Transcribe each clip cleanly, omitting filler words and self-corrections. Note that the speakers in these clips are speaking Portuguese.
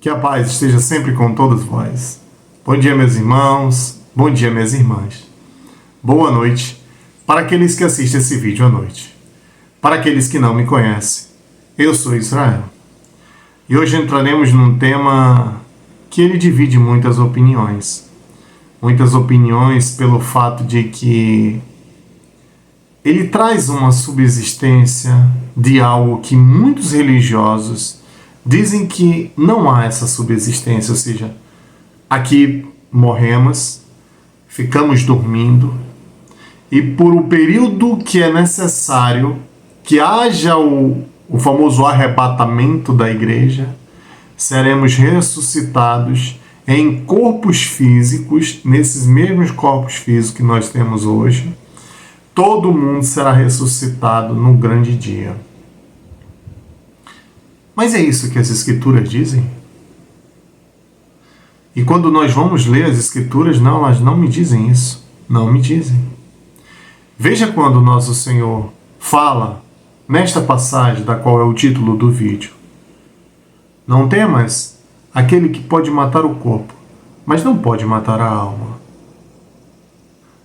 Que a paz esteja sempre com todos vós. Bom dia, meus irmãos. Bom dia, minhas irmãs. Boa noite para aqueles que assistem esse vídeo à noite. Para aqueles que não me conhecem, eu sou Israel. E hoje entraremos num tema que ele divide muitas opiniões. Muitas opiniões pelo fato de que ele traz uma subsistência de algo que muitos religiosos dizem que não há essa subsistência, ou seja, aqui morremos, ficamos dormindo, e por um período que é necessário que haja o famoso arrebatamento da igreja, seremos ressuscitados em corpos físicos, nesses mesmos corpos físicos que nós temos hoje. Todo mundo será ressuscitado no grande dia. Mas é isso que as Escrituras dizem? E quando nós vamos ler as Escrituras, não, elas não me dizem isso. Não me dizem. Veja quando nosso Senhor fala nesta passagem, da qual é o título do vídeo. Não temas aquele que pode matar o corpo, mas não pode matar a alma.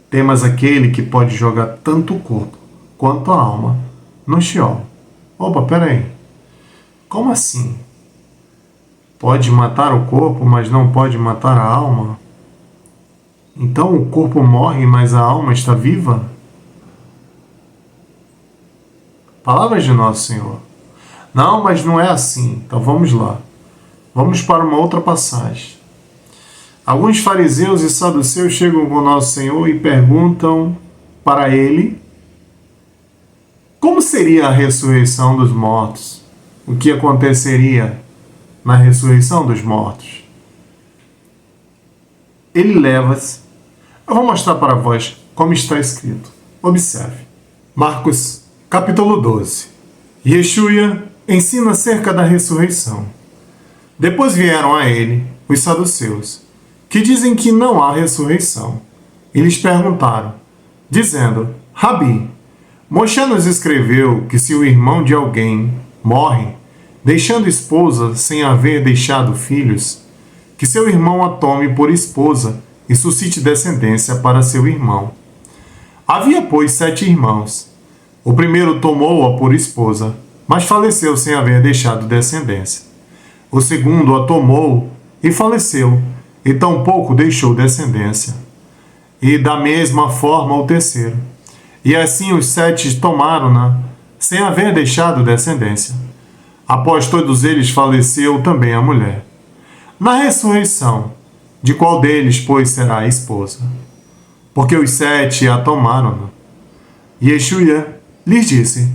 Temas aquele que pode jogar tanto o corpo quanto a alma no Sheol. Opa, peraí. Como assim? Pode matar o corpo, mas não pode matar a alma? Então o corpo morre, mas a alma está viva? Palavras de Nosso Senhor. Não, mas não é assim. Então vamos lá. Vamos para uma outra passagem. Alguns fariseus e saduceus chegam com Nosso Senhor e perguntam para ele como seria a ressurreição dos mortos. O que aconteceria na ressurreição dos mortos? Ele leva-se. Eu vou mostrar para vós como está escrito. Observe. Marcos, capítulo 12. Yeshua ensina acerca da ressurreição. Depois vieram a ele os saduceus, que dizem que não há ressurreição. E lhes perguntaram, dizendo, Rabi, Moshe nos escreveu que se o irmão de alguém morre, deixando esposa sem haver deixado filhos, que seu irmão a tome por esposa e suscite descendência para seu irmão. Havia, pois, 7 irmãos. O primeiro tomou-a por esposa, mas faleceu sem haver deixado descendência. O segundo a tomou e faleceu, e tampouco deixou descendência. E da mesma forma o terceiro. E assim os 7 tomaram-na, sem haver deixado descendência. Após todos eles faleceu também a mulher. Na ressurreição, de qual deles, pois, será a esposa? Porque os 7 a tomaram. Yeshua lhes disse,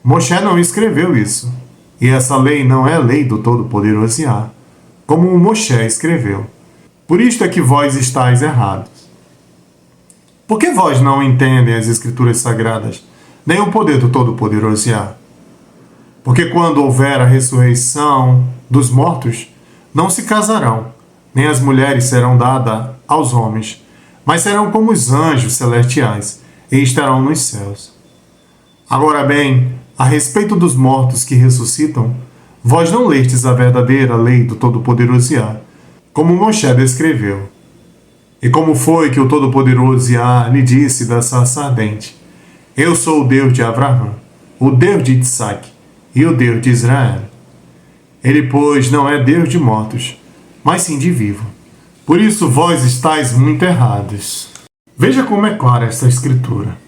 Moshe não escreveu isso, e essa lei não é a lei do Todo-Poderoso Yahvé, como o Moshe escreveu. Por isto é que vós estáis errados. Por que vós não entendem as Escrituras Sagradas, nem o poder do Todo-Poderoso Yahvé? Porque quando houver a ressurreição dos mortos, não se casarão, nem as mulheres serão dadas aos homens, mas serão como os anjos celestiais, e estarão nos céus. Agora bem, a respeito dos mortos que ressuscitam, vós não lestes a verdadeira lei do Todo-Poderoso Yahvé, como Moshe descreveu. E como foi que o Todo-Poderoso Yahvé lhe disse da sarça ardente, eu sou o Deus de Abraão, o Deus de Isaac, e o Deus de Israel. Ele, pois, não é Deus de mortos, mas sim de vivo. Por isso vós estáis muito errados. Veja como é clara esta escritura.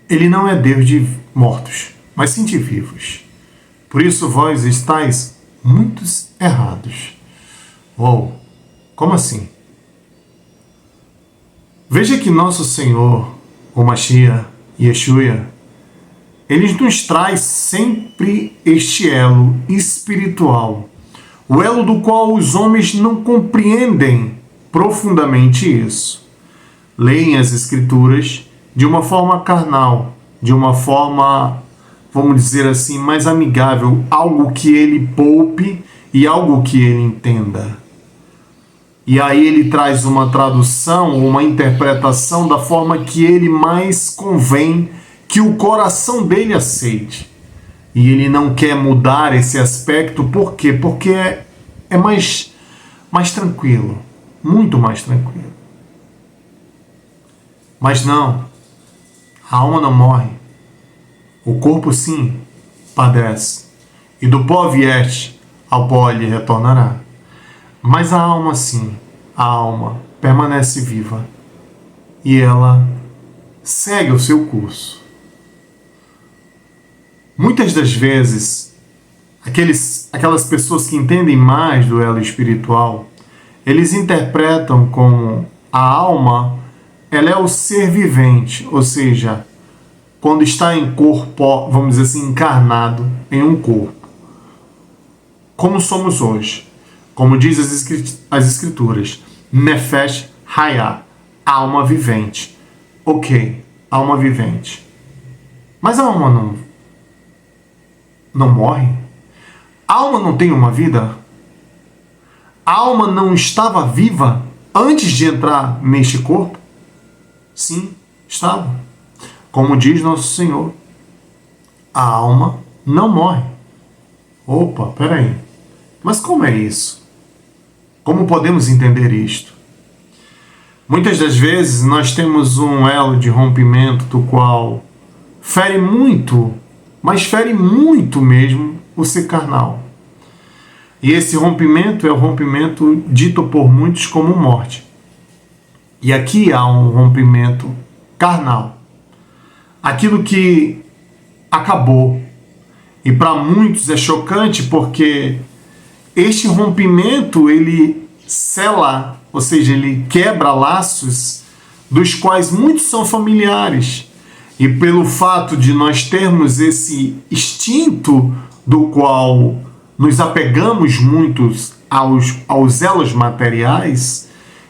Ele não é Deus de mortos, mas sim de vivos. Por isso vós estáis muito errados. Oh, como assim? Veja que nosso Senhor, o Mashiach, Yeshua, ele nos traz sempre este elo espiritual, o elo do qual os homens não compreendem profundamente isso. Leem as Escrituras de uma forma carnal, de uma forma, vamos dizer assim, mais amigável, algo que ele poupe e algo que ele entenda. E aí ele traz uma tradução ou uma interpretação da forma que ele mais convém que o coração dele aceite. E ele não quer mudar esse aspecto, por quê? Porque é mais tranquilo, muito mais tranquilo. Mas não, a alma não morre. O corpo sim padece. E do pó vieste, ao pó lhe retornará. Mas a alma sim, a alma permanece viva. E ela segue o seu curso. Muitas das vezes, aquelas pessoas que entendem mais do elo espiritual, eles interpretam como a alma, ela é o ser vivente, ou seja, quando está em corpo, vamos dizer assim, encarnado em um corpo, como somos hoje, como diz as escrituras, Nefesh Hayah, alma vivente. Ok, alma vivente. Mas a alma não morre? A alma não tem uma vida? A alma não estava viva antes de entrar neste corpo? Sim, estava. Como diz nosso Senhor, a alma não morre. Opa, peraí. Mas como é isso? Como podemos entender isto? Muitas das vezes nós temos um elo de rompimento do qual fere muito, mas fere muito mesmo o ser carnal. E esse rompimento é o rompimento dito por muitos como morte. E aqui há um rompimento carnal. Aquilo que acabou. E para muitos é chocante porque este rompimento ele sela, ou seja, ele quebra laços dos quais muitos são familiares. E pelo fato de nós termos esse instinto do qual nos apegamos muitos aos elos materiais,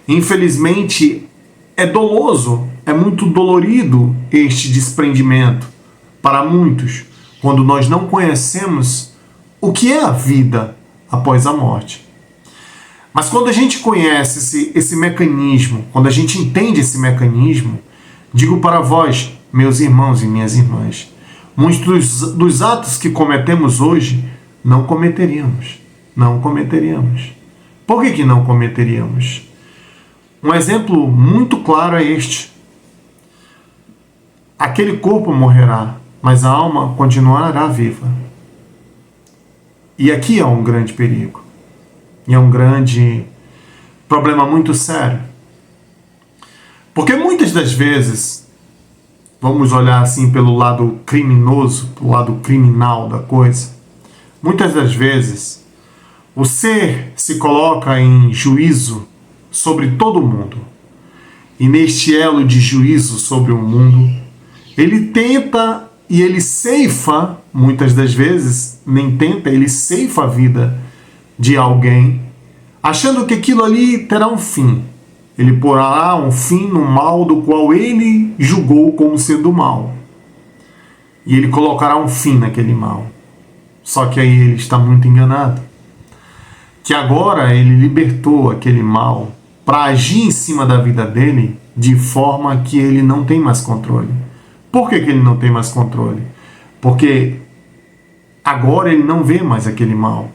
infelizmente é doloso, é muito dolorido este desprendimento para muitos, quando nós não conhecemos o que é a vida após a morte. Mas quando a gente conhece esse mecanismo, quando a gente entende esse mecanismo, digo para vós, meus irmãos e minhas irmãs, muitos dos atos que cometemos hoje, não cometeríamos. Não cometeríamos. Por que não cometeríamos? Um exemplo muito claro é este. Aquele corpo morrerá, mas a alma continuará viva. E aqui é um grande perigo. E é um grande problema muito sério. Porque muitas das vezes, vamos olhar assim pelo lado criminoso, pelo lado criminal da coisa, muitas das vezes o ser se coloca em juízo sobre todo o mundo. E neste elo de juízo sobre o mundo, ele tenta e ele ceifa, muitas das vezes, nem tenta, ele ceifa a vida de alguém, achando que aquilo ali terá um fim. Ele porá um fim no mal do qual ele julgou como sendo mal. E ele colocará um fim naquele mal. Só que aí ele está muito enganado. Que agora ele libertou aquele mal para agir em cima da vida dele de forma que ele não tem mais controle. Por que ele não tem mais controle? Porque agora ele não vê mais aquele mal.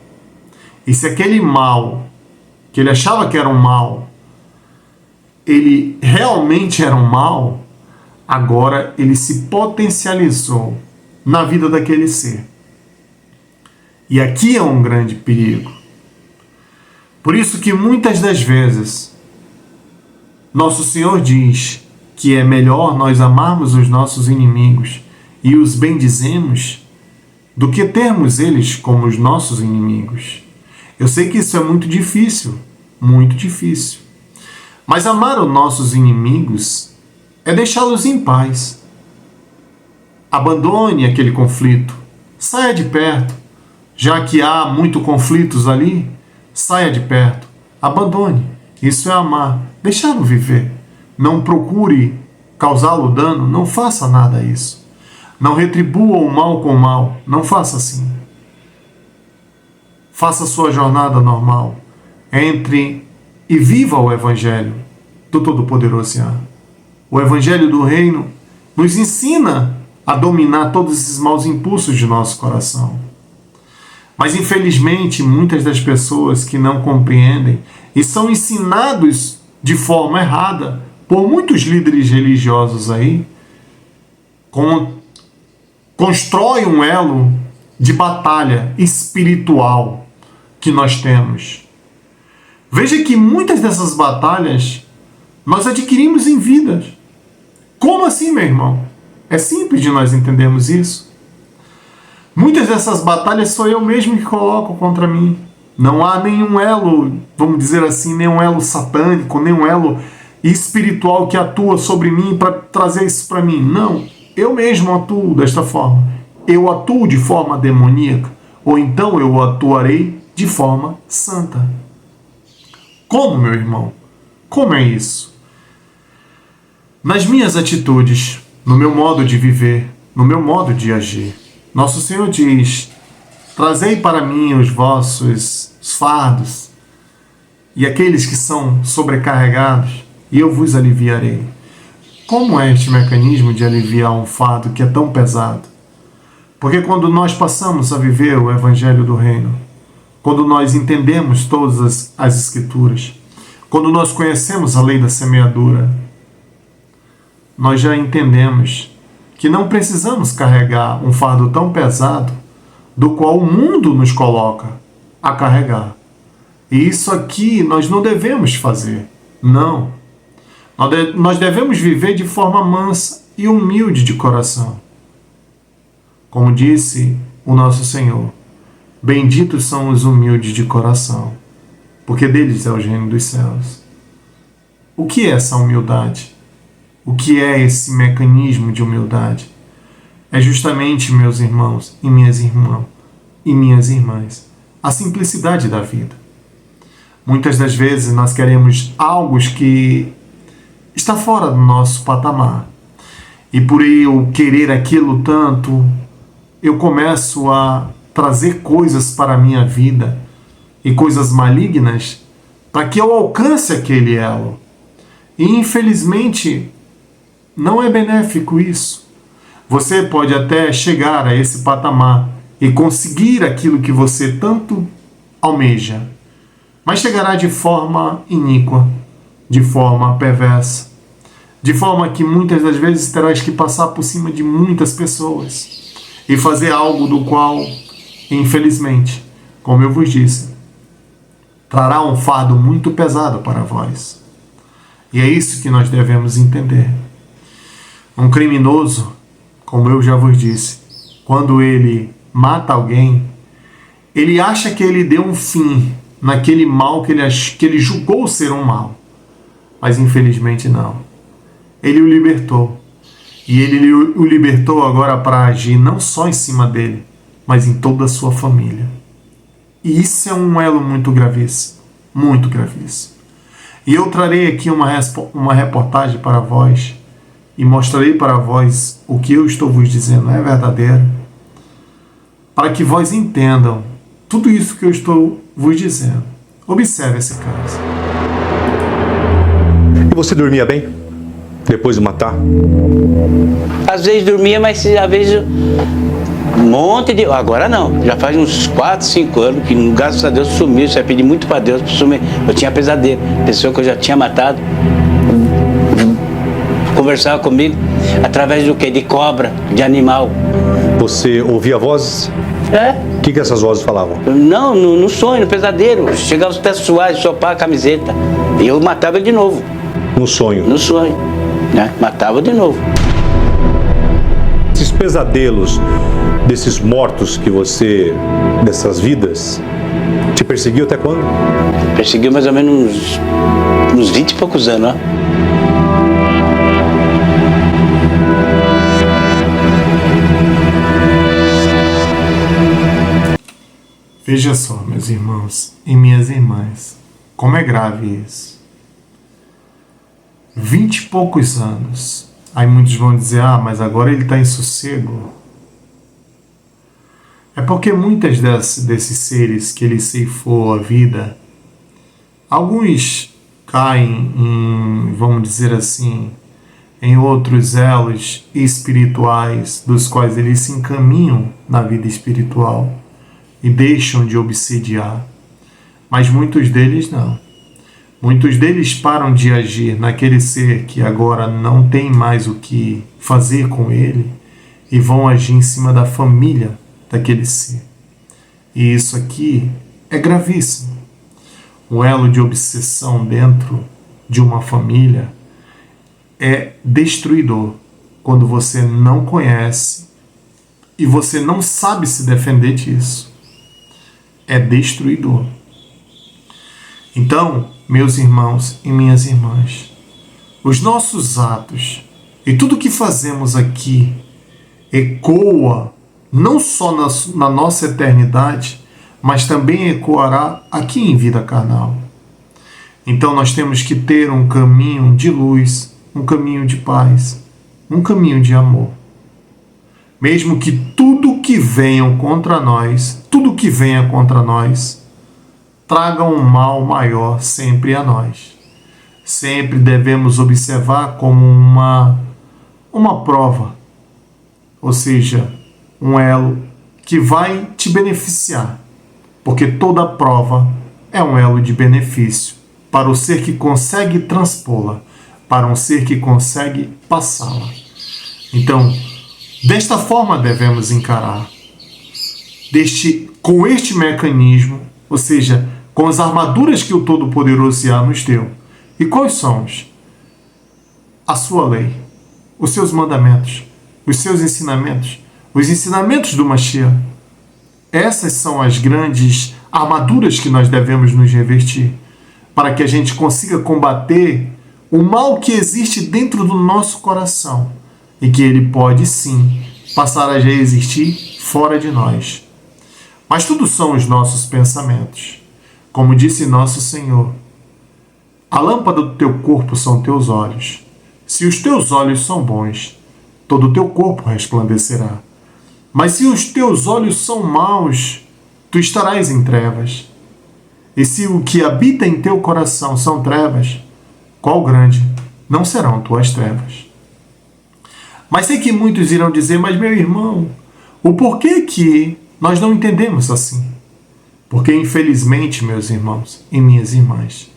E se aquele mal, que ele achava que era um mal, ele realmente era um mal, agora ele se potencializou na vida daquele ser. E aqui é um grande perigo. Por isso que muitas das vezes nosso Senhor diz que é melhor nós amarmos os nossos inimigos e os bendizemos do que termos eles como os nossos inimigos. Eu sei que isso é muito difícil, muito difícil. Mas amar os nossos inimigos é deixá-los em paz. Abandone aquele conflito, saia de perto. Já que há muitos conflitos ali, saia de perto, abandone. Isso é amar, deixá-lo viver. Não procure causá-lo dano, não faça nada isso. Não retribua o mal com o mal, não faça assim. Faça a sua jornada normal. Entre e viva o Evangelho do Todo-Poderoso Yah. O Evangelho do Reino nos ensina a dominar todos esses maus impulsos de nosso coração. Mas, infelizmente, muitas das pessoas que não compreendem e são ensinados de forma errada por muitos líderes religiosos aí, constroem um elo de batalha espiritual que nós temos. Veja que muitas dessas batalhas nós adquirimos em vidas. Como assim, meu irmão? É simples de nós entendermos isso. Muitas dessas batalhas sou eu mesmo que coloco contra mim. Não há nenhum elo, vamos dizer assim, nenhum elo satânico, nenhum elo espiritual que atua sobre mim para trazer isso para mim. Não, eu mesmo atuo desta forma. Eu atuo de forma demoníaca, ou então eu atuarei de forma santa. Como, meu irmão? Como é isso? Nas minhas atitudes, no meu modo de viver, no meu modo de agir. Nosso Senhor diz: trazei para mim os vossos fardos e aqueles que são sobrecarregados, e eu vos aliviarei. Como é este mecanismo de aliviar um fardo que é tão pesado? Porque quando nós passamos a viver o Evangelho do Reino, quando nós entendemos todas as Escrituras, quando nós conhecemos a lei da semeadura, nós já entendemos que não precisamos carregar um fardo tão pesado do qual o mundo nos coloca a carregar. E isso aqui nós não devemos fazer. Não. Nós devemos viver de forma mansa e humilde de coração. Como disse o nosso Senhor: benditos são os humildes de coração, porque deles é o reino dos céus. O que é essa humildade? O que é esse mecanismo de humildade? É justamente, meus irmãos e minhas irmãs, a simplicidade da vida. Muitas das vezes nós queremos algo que está fora do nosso patamar. E por eu querer aquilo tanto, eu começo a trazer coisas para a minha vida e coisas malignas para que eu alcance aquele elo. E infelizmente não é benéfico isso. Você pode até chegar a esse patamar e conseguir aquilo que você tanto almeja, mas chegará de forma iníqua, de forma perversa, de forma que muitas das vezes terás que passar por cima de muitas pessoas e fazer algo do qual, infelizmente, como eu vos disse, trará um fardo muito pesado para vós. E é isso que nós devemos entender. Um criminoso, como eu já vos disse, quando ele mata alguém, ele acha que ele deu um fim naquele mal que ele julgou ser um mal. Mas infelizmente não. Ele o libertou. E ele o libertou agora para agir não só em cima dele, mas em toda a sua família. E isso é um elo muito gravíssimo. Muito gravíssimo. E eu trarei aqui uma reportagem para vós e mostrarei para vós o que eu estou vos dizendo é verdadeiro, para que vós entendam tudo isso que eu estou vos dizendo. Observe esse caso. E você dormia bem? Depois de matar? Às vezes dormia, mas às vezes um monte de... Agora não, já faz uns 4, 5 anos que graças a Deus sumiu. Você pedi muito para Deus para sumir. Eu tinha pesadelo, pessoa que eu já tinha matado conversava comigo através do quê? De cobra, de animal. Você ouvia vozes? É? O que essas vozes falavam? Não, no sonho, no pesadelo. Chegava os pés suados, sopar a camiseta. E eu matava ele de novo. No sonho? No sonho, né? Matava de novo. Esses pesadelos desses mortos que você... dessas vidas, te perseguiu até quando? Perseguiu mais ou menos uns 20 e poucos anos, ó. Veja só, meus irmãos e minhas irmãs, como é grave isso. 20 e poucos anos. Aí muitos vão dizer, mas agora ele está em sossego. É porque muitas desses seres que ele ceifou a vida, alguns caem em, vamos dizer assim, em outros elos espirituais dos quais eles se encaminham na vida espiritual e deixam de obsediar. Mas muitos deles não. Muitos deles param de agir naquele ser que agora não tem mais o que fazer com ele e vão agir em cima da família daquele ser. E isso aqui é gravíssimo. Um elo de obsessão dentro de uma família é destruidor quando você não conhece e você não sabe se defender disso. É destruidor. Então, meus irmãos e minhas irmãs, os nossos atos e tudo que fazemos aqui ecoa não só na nossa eternidade, mas também ecoará aqui em vida carnal. Então nós temos que ter um caminho de luz, um caminho de paz, um caminho de amor. Mesmo que tudo que venha contra nós, traga um mal maior sempre a nós. Sempre devemos observar como uma prova, ou seja, um elo que vai te beneficiar, porque toda prova é um elo de benefício para o ser que consegue transpô-la, para um ser que consegue passá-la. Então, desta forma devemos encarar, com este mecanismo, ou seja, com as armaduras que o Todo-Poderoso Yah nos deu. E quais são? A sua lei, os seus mandamentos, os seus ensinamentos, os ensinamentos do Mashiach. Essas são as grandes armaduras que nós devemos nos revestir, para que a gente consiga combater o mal que existe dentro do nosso coração e que ele pode sim passar a já existir fora de nós. Mas tudo são os nossos pensamentos. Como disse nosso Senhor, a lâmpada do teu corpo são teus olhos. Se os teus olhos são bons, todo o teu corpo resplandecerá. Mas se os teus olhos são maus, tu estarás em trevas. E se o que habita em teu coração são trevas, qual grande não serão tuas trevas? Mas sei que muitos irão dizer, mas meu irmão, o porquê que nós não entendemos assim? Porque infelizmente, meus irmãos e minhas irmãs,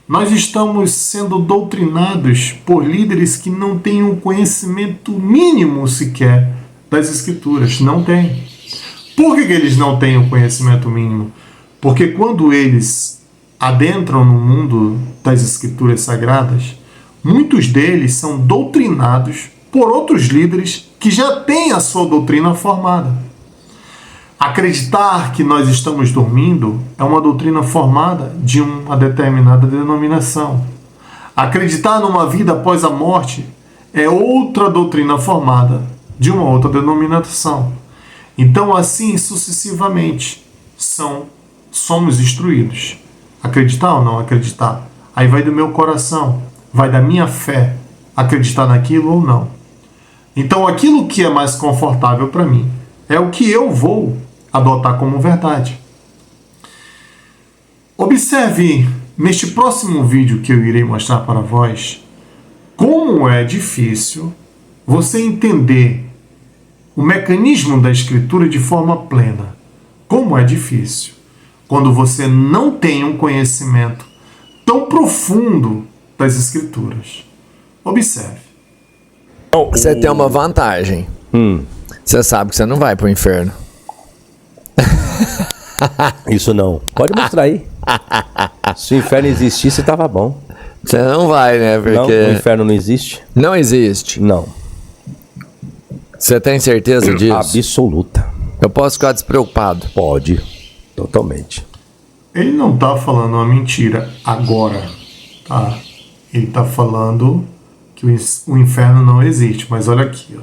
nós estamos sendo doutrinados por líderes que não têm um conhecimento mínimo sequer das Escrituras. Não tem. Por que eles não têm o conhecimento mínimo? Porque quando eles adentram no mundo das Escrituras Sagradas, muitos deles são doutrinados por outros líderes que já têm a sua doutrina formada. Acreditar que nós estamos dormindo é uma doutrina formada de uma determinada denominação. Acreditar numa vida após a morte é outra doutrina formada de uma outra denominação. Então, assim sucessivamente, somos instruídos. Acreditar ou não acreditar? Aí vai do meu coração, vai da minha fé, acreditar naquilo ou não. Então, aquilo que é mais confortável para mim é o que eu vou adotar como verdade. Observe neste próximo vídeo que eu irei mostrar para vós como é difícil você entender o mecanismo da Escritura de forma plena. Como é difícil quando você não tem um conhecimento tão profundo das Escrituras. Observe. Você tem uma vantagem. Você sabe que você não vai pro inferno. Isso não. Pode mostrar aí. Se o inferno existisse, tava bom. Você não vai, né? Porque Não, o inferno não existe? não existe. Não. Você tem certeza disso? Absoluta. Eu posso ficar despreocupado. Pode. Totalmente. Ele não está falando uma mentira agora, tá? Ele está falando que o inferno não existe. Mas olha aqui, ó.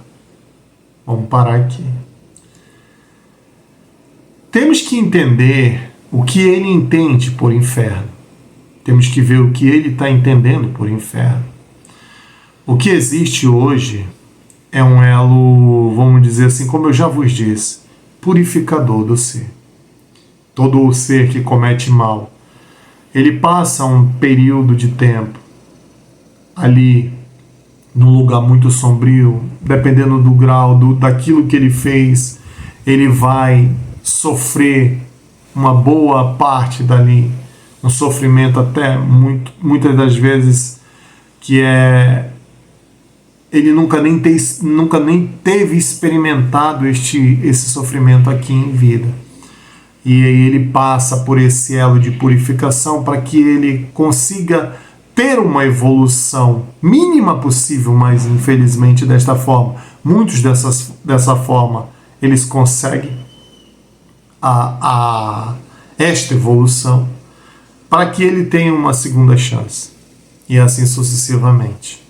Vamos parar aqui. Temos que entender o que ele entende por inferno. Temos que ver o que ele está entendendo por inferno. O que existe hoje é um elo, vamos dizer assim, como eu já vos disse, purificador do ser. Todo o ser que comete mal ele passa um período de tempo ali num lugar muito sombrio, dependendo do grau daquilo que ele fez, ele vai sofrer uma boa parte dali, um sofrimento até muitas das vezes que ele nunca nem teve experimentado esse sofrimento aqui em vida. E aí ele passa por esse elo de purificação para que ele consiga ter uma evolução mínima possível, mas infelizmente desta forma, muitos dessa forma, eles conseguem esta evolução para que ele tenha uma segunda chance e assim sucessivamente.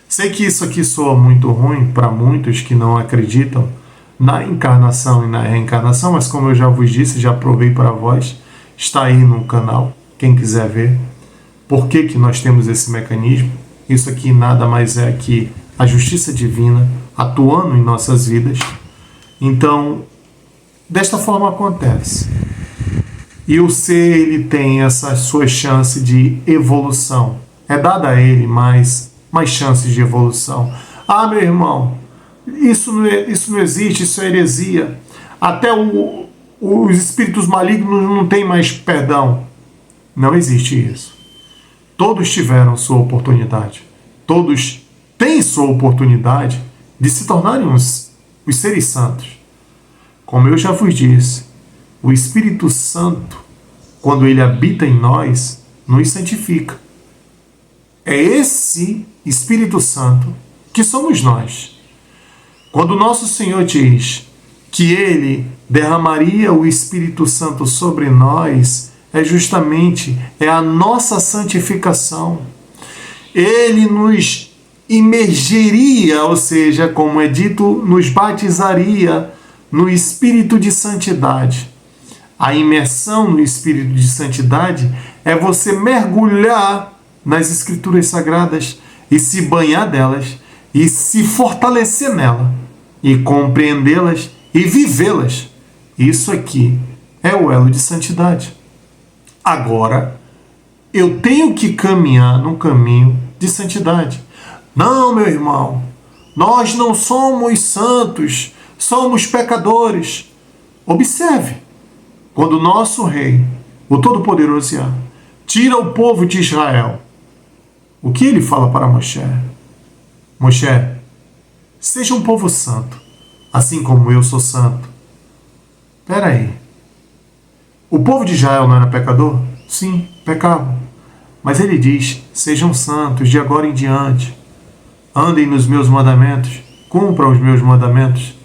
Sei que isso aqui soa muito ruim para muitos que não acreditam na encarnação e na reencarnação, mas como eu já vos disse, já provei para vós, está aí no canal, quem quiser ver. Por que nós temos esse mecanismo? Isso aqui nada mais é que a justiça divina atuando em nossas vidas. Então, desta forma acontece. E o ser, ele tem essa sua chance de evolução. É dada a ele mais chances de evolução. Ah, meu irmão, isso não existe, isso é heresia. Até os espíritos malignos não têm mais perdão. Não existe isso. Todos tiveram sua oportunidade. Todos têm sua oportunidade de se tornarem os seres santos. Como eu já vos disse, o Espírito Santo, quando ele habita em nós, nos santifica. É esse Espírito Santo que somos nós. Quando o nosso Senhor diz que ele derramaria o Espírito Santo sobre nós, é justamente a nossa santificação. Ele nos imergiria, ou seja, como é dito, nos batizaria no Espírito de Santidade. A imersão no Espírito de Santidade é você mergulhar nas Escrituras Sagradas e se banhar delas e se fortalecer nela e compreendê-las e vivê-las. Isso aqui é o elo de santidade. Agora, eu tenho que caminhar no caminho de santidade. Não, meu irmão, nós não somos santos, somos pecadores. Observe, quando o nosso rei, o Todo-Poderoso Yah, tira o povo de Israel, o que ele fala para Moshe? Moshe, seja um povo santo, assim como eu sou santo. Espera aí. O povo de Israel não era pecador? Sim, pecava. Mas ele diz, sejam santos de agora em diante. Andem nos meus mandamentos, cumpram os meus mandamentos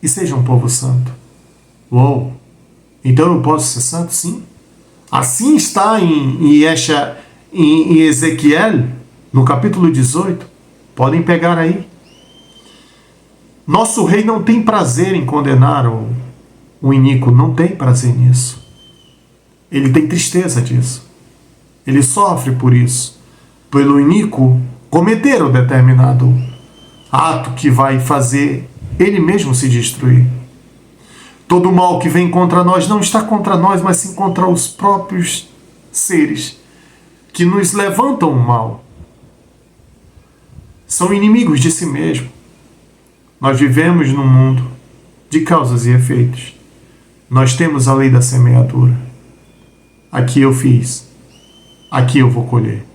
e sejam um povo santo. Uou! Então eu posso ser santo? Sim. Assim está em Ezequiel, no capítulo 18. Podem pegar aí. Nosso rei não tem prazer em condenar o iníquo, não tem prazer nisso. Ele tem tristeza disso. Ele sofre por isso. Pelo iníquo cometer o determinado ato que vai fazer ele mesmo se destruir. Todo o mal que vem contra nós não está contra nós, mas sim contra os próprios seres que nos levantam o mal. São inimigos de si mesmo. Nós vivemos num mundo de causas e efeitos. Nós temos a lei da semeadura. Aqui eu fiz, aqui eu vou colher.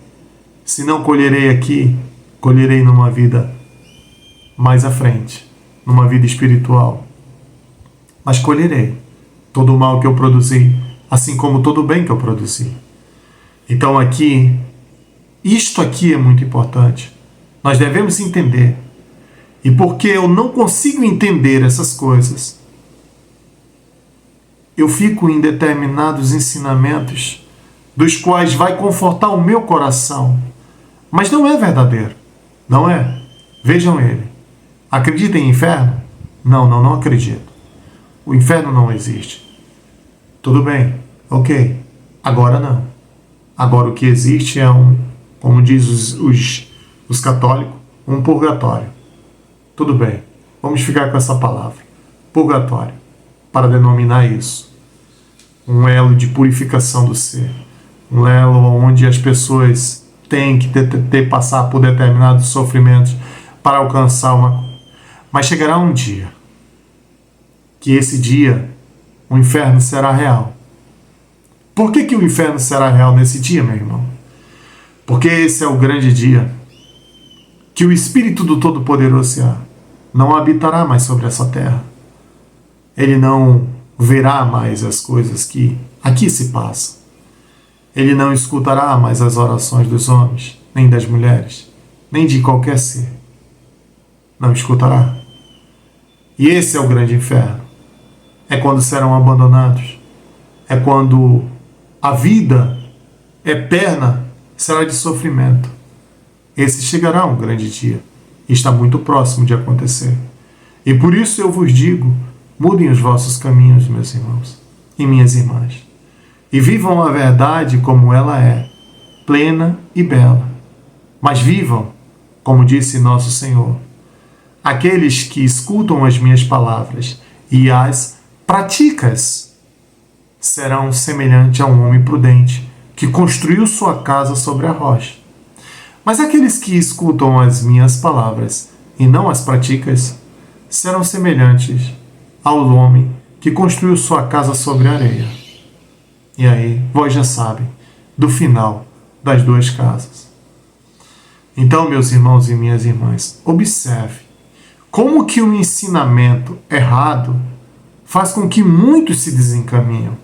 Se não colherei aqui, colherei numa vida mais à frente, numa vida espiritual. Mas colherei todo o mal que eu produzi, assim como todo o bem que eu produzi. Então aqui, isto aqui é muito importante. Nós devemos entender. E porque eu não consigo entender essas coisas, eu fico em determinados ensinamentos dos quais vai confortar o meu coração, mas não é verdadeiro. Não é. Vejam ele. Acredita em inferno? Não acredito. O inferno não existe. Tudo bem, ok. Agora não. Agora o que existe é como diz os católicos, um purgatório. Tudo bem, vamos ficar com essa palavra. Purgatório, para denominar isso. Um elo de purificação do ser. um elo onde as pessoas têm que passar por determinados sofrimentos para alcançar uma... Mas chegará um dia que esse dia o inferno será real. Por que o inferno será real nesse dia, meu irmão? Porque esse é o grande dia que o Espírito do Todo-Poderoso não habitará mais sobre essa terra. Ele não verá mais as coisas que aqui se passam. Ele não escutará mais as orações dos homens, nem das mulheres, nem de qualquer ser. Não escutará. E esse é o grande inferno. É quando serão abandonados. É quando a vida eterna será de sofrimento. Esse chegará um grande dia. E está muito próximo de acontecer. E por isso eu vos digo, mudem os vossos caminhos, meus irmãos e minhas irmãs. E vivam a verdade como ela é, plena e bela. Mas vivam, como disse nosso Senhor, aqueles que escutam as minhas palavras e as praticas serão semelhantes a um homem prudente que construiu sua casa sobre a rocha. Mas aqueles que escutam as minhas palavras e não as praticam serão semelhantes ao homem que construiu sua casa sobre a areia. E aí, vós já sabem do final das duas casas. Então, meus irmãos e minhas irmãs, observe como que o ensinamento errado faz com que muitos se desencaminham.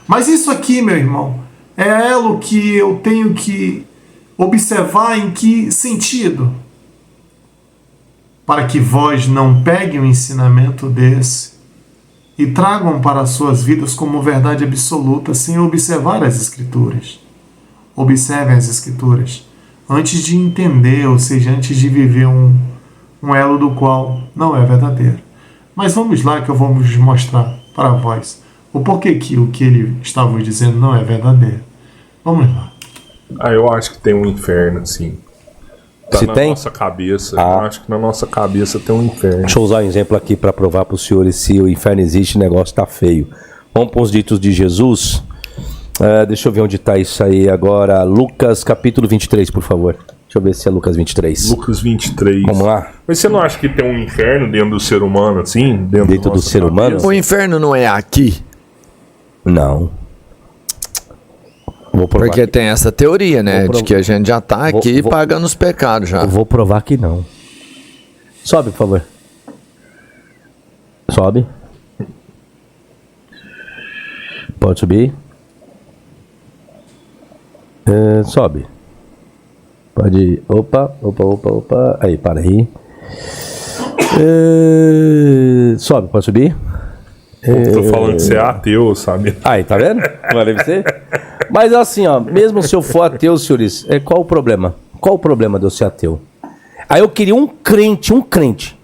Mas isso aqui, meu irmão, é elo que eu tenho que observar em que sentido? Para que vós não peguem um ensinamento desse e tragam para as suas vidas como verdade absoluta sem observar as Escrituras. Observem as Escrituras antes de entender, ou seja, antes de viver um elo do qual não é verdadeiro. Mas vamos lá que eu vou vos mostrar para vós o porquê que o que ele estava dizendo não é verdadeiro. Vamos lá. Eu acho que tem um inferno, sim. Tá Se na tem? nossa cabeça. Eu acho que na nossa cabeça tem um inferno. Deixa eu usar um exemplo aqui para provar para os senhores se o inferno existe, o negócio tá feio. Vamos para os ditos de Jesus. Deixa eu ver onde está isso aí agora. Lucas capítulo 23, por favor. Deixa eu ver se é Lucas 23. Lucas 23. Vamos lá. Mas você não acha que tem um inferno dentro do ser humano, assim? Dentro do nossa ser humano? cabeça? O inferno não é aqui? Não. Vou provar Porque que... tem essa teoria, né? De que a gente já tá aqui pagando os pecados já. Eu vou provar que não. Sobe, por favor. Sobe. Pode subir. Sobe. Pode ir. Opa. Aí, para aí. Sobe, pode subir. Tô falando que você é ateu, sabe? Aí, tá vendo? Falei pra você. Mas assim, ó, mesmo se eu for ateu, senhores, qual o problema? Qual o problema de eu ser ateu? Aí eu queria um crente.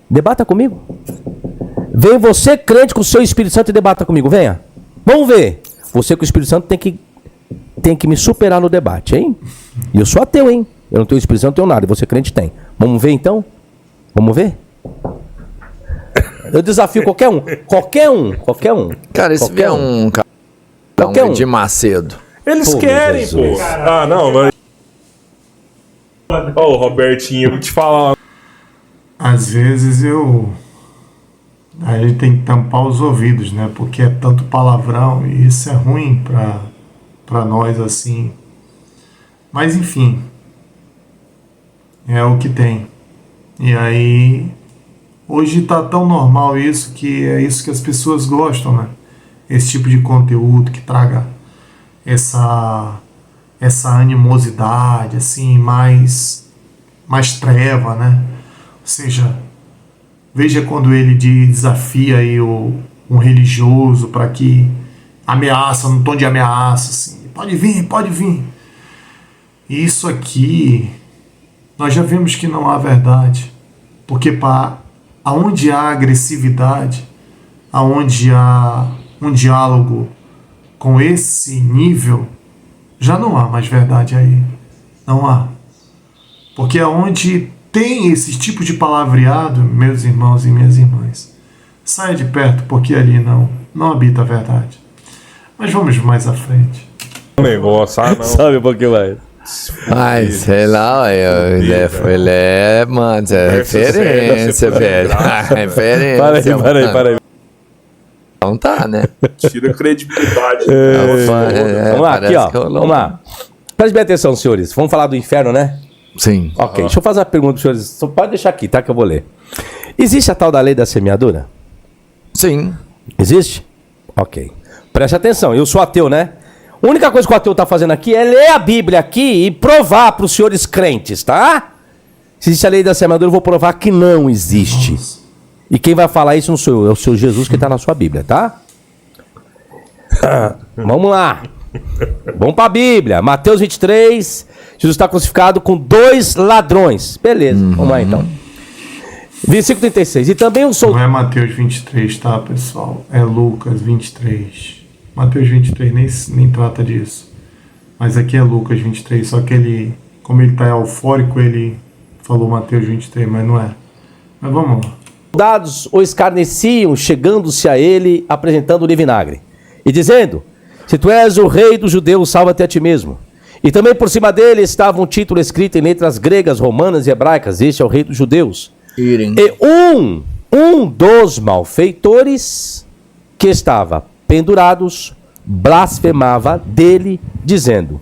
Debata comigo. Vem você, crente, com o seu Espírito Santo e debata comigo, venha. Vamos ver. Você com o Espírito Santo tem que me superar no debate, hein? E eu sou ateu, hein? Eu não tenho Espírito Santo, não tenho nada. E você, crente, tem. Vamos ver, então? Vamos ver? Eu desafio qualquer um. Cara, e se vier um cara de Macedo? Eles Pô, querem, Jesus. pô. Não, mas... Ô, Robertinho, eu vou te falar. Às vezes a gente tem que tampar os ouvidos, né? Porque é tanto palavrão e isso é ruim para nós assim. Mas enfim, é o que tem. E aí, hoje tá tão normal isso que é isso que as pessoas gostam, né? Esse tipo de conteúdo que traga essa animosidade, assim, mais treva, né? Ou seja, veja quando ele desafia aí um religioso para que ameaça, num tom de ameaça, assim, pode vir. E isso aqui, nós já vimos que não há verdade, porque aonde há agressividade, aonde há um diálogo com esse nível, já não há mais verdade aí, não há. Porque aonde tem esse tipo de palavreado, meus irmãos e minhas irmãs, saia de perto, porque ali não habita a verdade. Mas vamos mais à frente. Um negócio, não. Sabe um pouquinho mais. Ai, sei lá, ele é, mano, é referência, velho. Referência. Para aí. Então tá, né? Tira a credibilidade. Vamos lá, aqui, ó. Vamos lá. Preste bem atenção, senhores. Vamos falar do inferno, né? Sim. Ok, deixa eu fazer uma pergunta para os senhores. Só pode deixar aqui, tá? Que eu vou ler. Existe a tal da lei da semeadura? Sim. Existe? Ok. Preste atenção, eu sou ateu, né? A única coisa que o ateu tá fazendo aqui é ler a Bíblia aqui e provar para os senhores crentes, tá? Se existe a lei da semeadura, eu vou provar que não existe. E quem vai falar isso não sou eu, é o seu Jesus que está na sua Bíblia, tá? Vamos lá. Vamos para a Bíblia. Mateus 23. Jesus está crucificado com 2 ladrões. Beleza, vamos lá então. Versículo 36. E também um Não soldado. é Mateus 23, tá, pessoal? É Lucas 23. Mateus 23 nem trata disso. Mas aqui é Lucas 23. Só que ele, como ele tá eufórico, ele falou Mateus 23, mas não é. Mas vamos lá. Soldados o escarneciam, chegando-se a ele, apresentando-lhe vinagre. E dizendo: se tu és o rei dos judeus, salva-te a ti mesmo. E também por cima dele estava um título escrito em letras gregas, romanas e hebraicas: este é o rei dos judeus. E um dos malfeitores que estava pendurados blasfemava dele, dizendo: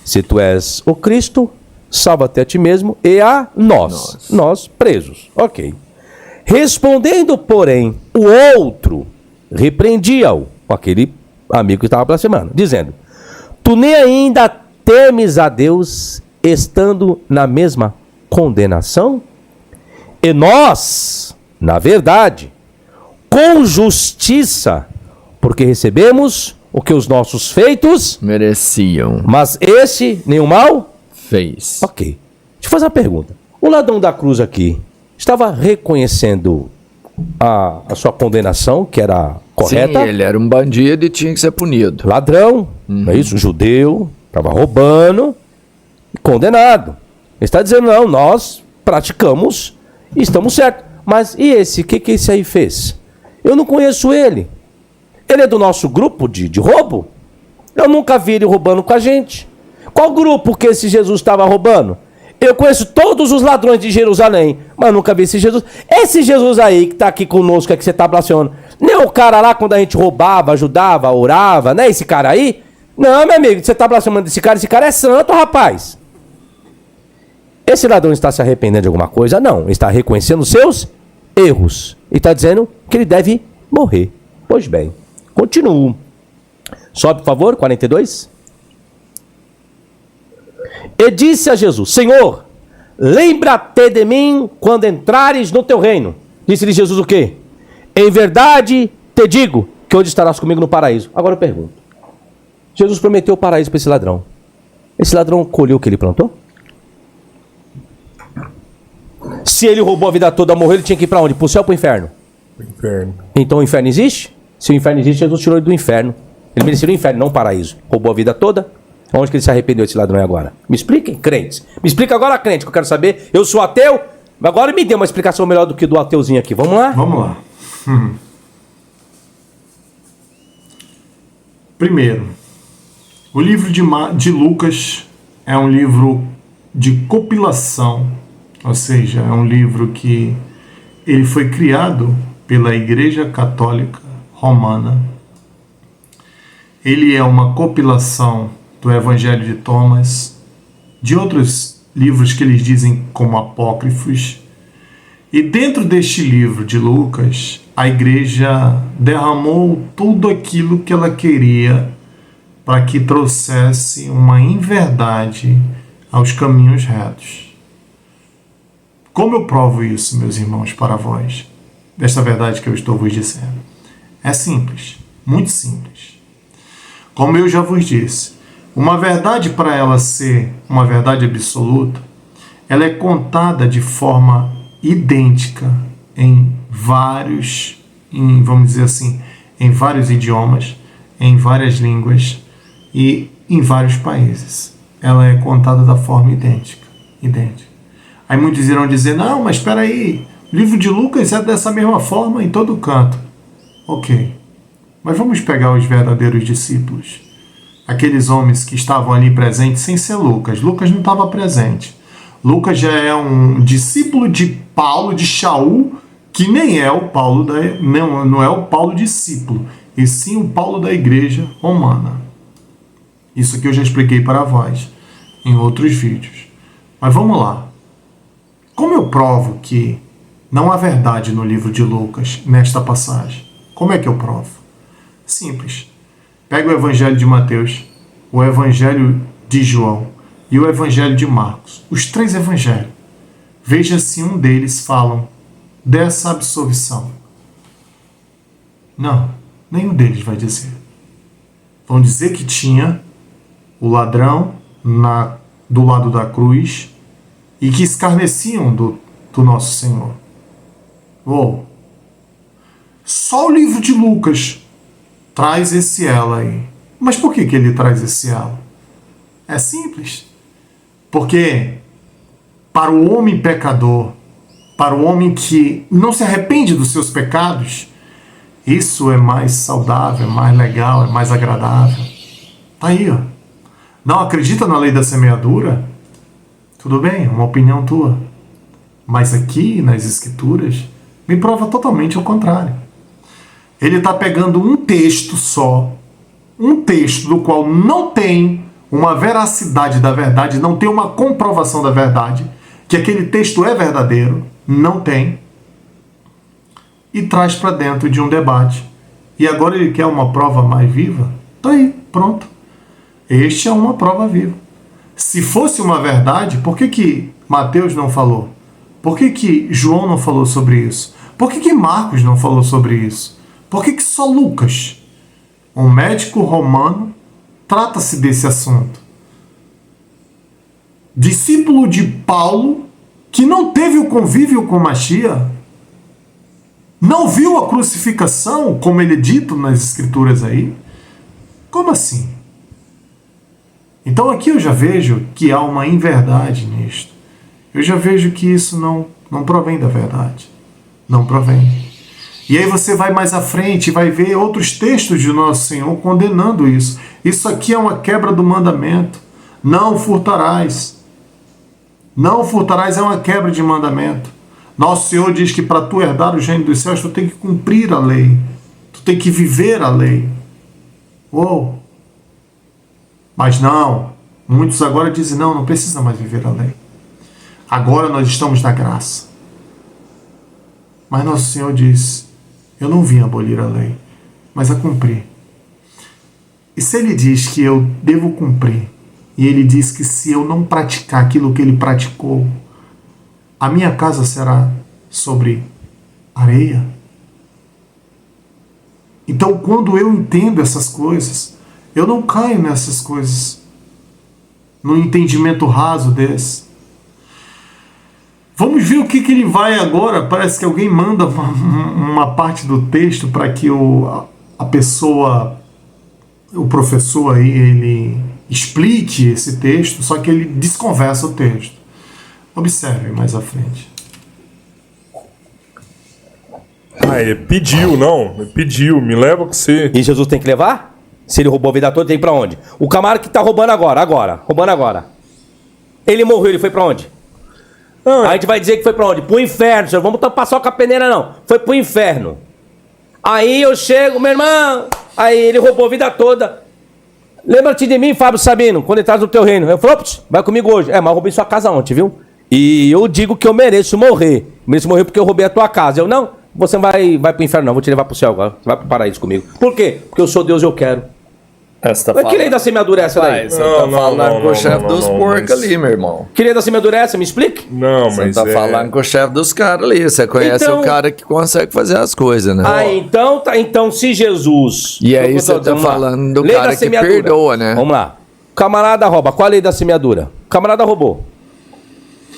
se tu és o Cristo, salva-te a ti mesmo e a nós presos. Ok. Respondendo, porém, o outro repreendia-o, aquele amigo que estava blasfemando, dizendo: tu nem ainda temes a Deus, estando na mesma condenação? E nós, na verdade, com justiça, porque recebemos o que os nossos feitos Mereciam. mas este nenhum mal Fez. Ok. Deixa eu fazer uma pergunta. O ladrão da cruz aqui estava reconhecendo a sua condenação, que era correta? Sim, ele era um bandido e tinha que ser punido. Ladrão, não é isso? Judeu, estava roubando, condenado. Ele está dizendo: não, nós praticamos e estamos certos. Mas e esse? O que esse aí fez? Eu não conheço ele. Ele é do nosso grupo de roubo? Eu nunca vi ele roubando com a gente. Qual grupo que esse Jesus estava roubando? Eu conheço todos os ladrões de Jerusalém, mas nunca vi esse Jesus. Esse Jesus aí que está aqui conosco, é que você está blasfemando. Nem o cara lá quando a gente roubava, ajudava, orava, né? Esse cara aí? Não, meu amigo, você está blasfemando desse cara é santo, rapaz. Esse ladrão está se arrependendo de alguma coisa? Não, ele está reconhecendo os seus erros. E está dizendo que ele deve morrer. Pois bem, continuo. Sobe, por favor, 42. E disse a Jesus: Senhor, lembra-te de mim quando entrares no teu reino. Disse-lhe Jesus o quê? Em verdade te digo que hoje estarás comigo no paraíso. Agora eu pergunto: Jesus prometeu o paraíso para esse ladrão. Esse ladrão colheu o que ele plantou? Se ele roubou a vida toda, morreu, ele tinha que ir para onde? Para o céu ou para o inferno? Inferno. Então o inferno existe? Se o inferno existe, Jesus tirou ele do inferno. Ele merecia o inferno, não o paraíso. Roubou a vida toda. Onde que ele se arrependeu desse ladrão agora? Me expliquem, crentes. Me explica agora, crente, que eu quero saber. Eu sou ateu, agora me dê uma explicação melhor do que do ateuzinho aqui. Vamos lá? Vamos lá. Primeiro, o livro de Lucas é um livro de compilação, ou seja, é um livro que ele foi criado pela Igreja Católica Romana. Ele é uma compilação do Evangelho de Thomas, de outros livros que eles dizem como apócrifos. E dentro deste livro de Lucas, a igreja derramou tudo aquilo que ela queria para que trouxesse uma inverdade aos caminhos retos. Como eu provo isso, meus irmãos, para vós, desta verdade que eu estou vos dizendo? É simples, muito simples. Como eu já vos disse, uma verdade, para ela ser uma verdade absoluta, ela é contada de forma idêntica em vários, vamos dizer assim, em vários idiomas, em várias línguas e em vários países. Ela é contada da forma idêntica. Aí muitos irão dizer: não, mas espera aí, o livro de Lucas é dessa mesma forma em todo canto. Ok. Mas vamos pegar os verdadeiros discípulos. Aqueles homens que estavam ali presentes sem ser Lucas. Lucas não estava presente. Lucas já é um discípulo de Paulo, de Shaul, que nem é o Paulo não é o Paulo discípulo, e sim o Paulo da igreja romana. Isso que eu já expliquei para vós em outros vídeos. Mas vamos lá. Como eu provo que não há verdade no livro de Lucas, nesta passagem? Como é que eu provo? Simples. Pega o Evangelho de Mateus, o Evangelho de João e o Evangelho de Marcos. Os 3 evangelhos. Veja se um deles falam dessa absolvição. Não, nenhum deles vai dizer. Vão dizer que tinha o ladrão do lado da cruz e que escarneciam do nosso Senhor. Só o livro de Lucas traz esse elo aí. Mas por que ele traz esse elo? É simples. Porque para o homem pecador, para o homem que não se arrepende dos seus pecados, isso é mais saudável, é mais legal, é mais agradável. Tá aí, ó. Não acredita na lei da semeadura? Tudo bem, uma opinião tua. Mas aqui, nas Escrituras, me prova totalmente o contrário. Ele está pegando um texto só, um texto do qual não tem uma veracidade da verdade, não tem uma comprovação da verdade, que aquele texto é verdadeiro, não tem, e traz para dentro de um debate. E agora ele quer uma prova mais viva? Tá aí, pronto. Este é uma prova viva. Se fosse uma verdade, por que Mateus não falou? Por que João não falou sobre isso? Por que Marcos não falou sobre isso? Por que só Lucas, um médico romano, trata-se desse assunto? Discípulo de Paulo, que não teve o convívio com Machia, não viu a crucificação, como ele é dito nas Escrituras aí? Como assim? Então aqui eu já vejo que há uma inverdade nisto. Eu já vejo que isso não provém da verdade. Não provém. E aí você vai mais à frente e vai ver outros textos de Nosso Senhor condenando isso. Isso aqui é uma quebra do mandamento. Não furtarás. Não furtarás é uma quebra de mandamento. Nosso Senhor diz que para tu herdar o reino dos céus, tu tem que cumprir a lei. Tu tem que viver a lei. Mas não. Muitos agora dizem, não precisa mais viver a lei. Agora nós estamos na graça. Mas Nosso Senhor diz, eu não vim abolir a lei, mas a cumprir. E se ele diz que eu devo cumprir, e ele diz que se eu não praticar aquilo que ele praticou, a minha casa será sobre areia? Então, quando eu entendo essas coisas, eu não caio nessas coisas, num entendimento raso desse. Vamos ver o que ele vai agora. Parece que alguém manda uma parte do texto para que a pessoa, o professor aí, ele explique esse texto, só que ele desconversa o texto. Observe mais à frente. Ele pediu, ele pediu, me leva com você. E Jesus tem que levar? Se ele roubou a vida toda, tem que ir pra onde? O camarada que tá roubando agora. Ele morreu, ele foi pra onde? A gente vai dizer que foi pra onde? Pro inferno, senhor. Vamos passar com a peneira, não. Foi pro inferno. Aí eu chego, meu irmão. Aí ele roubou a vida toda. Lembra-te de mim, Fábio Sabino, quando entras no teu reino. Eu falei, vai comigo hoje. Mas eu roubei sua casa ontem, viu? E eu digo que eu mereço morrer. Mereço morrer porque eu roubei a tua casa. Eu, não, você não vai pro inferno, não. Vou te levar pro céu agora. Você vai pro paraíso comigo. Por quê? Porque eu sou Deus e eu quero. Mas que lei da semeadura é essa daí? Você tá falando com o chefe dos porcos ali, meu irmão. Que lei da semeadura é essa? Me explique. Não, mas você tá falando com o chefe dos caras ali. Você conhece o cara que consegue fazer as coisas, né? Então se Jesus... E aí você tá falando do cara que perdoa, né? Vamos lá. Camarada rouba. Qual a lei da semeadura? Camarada roubou.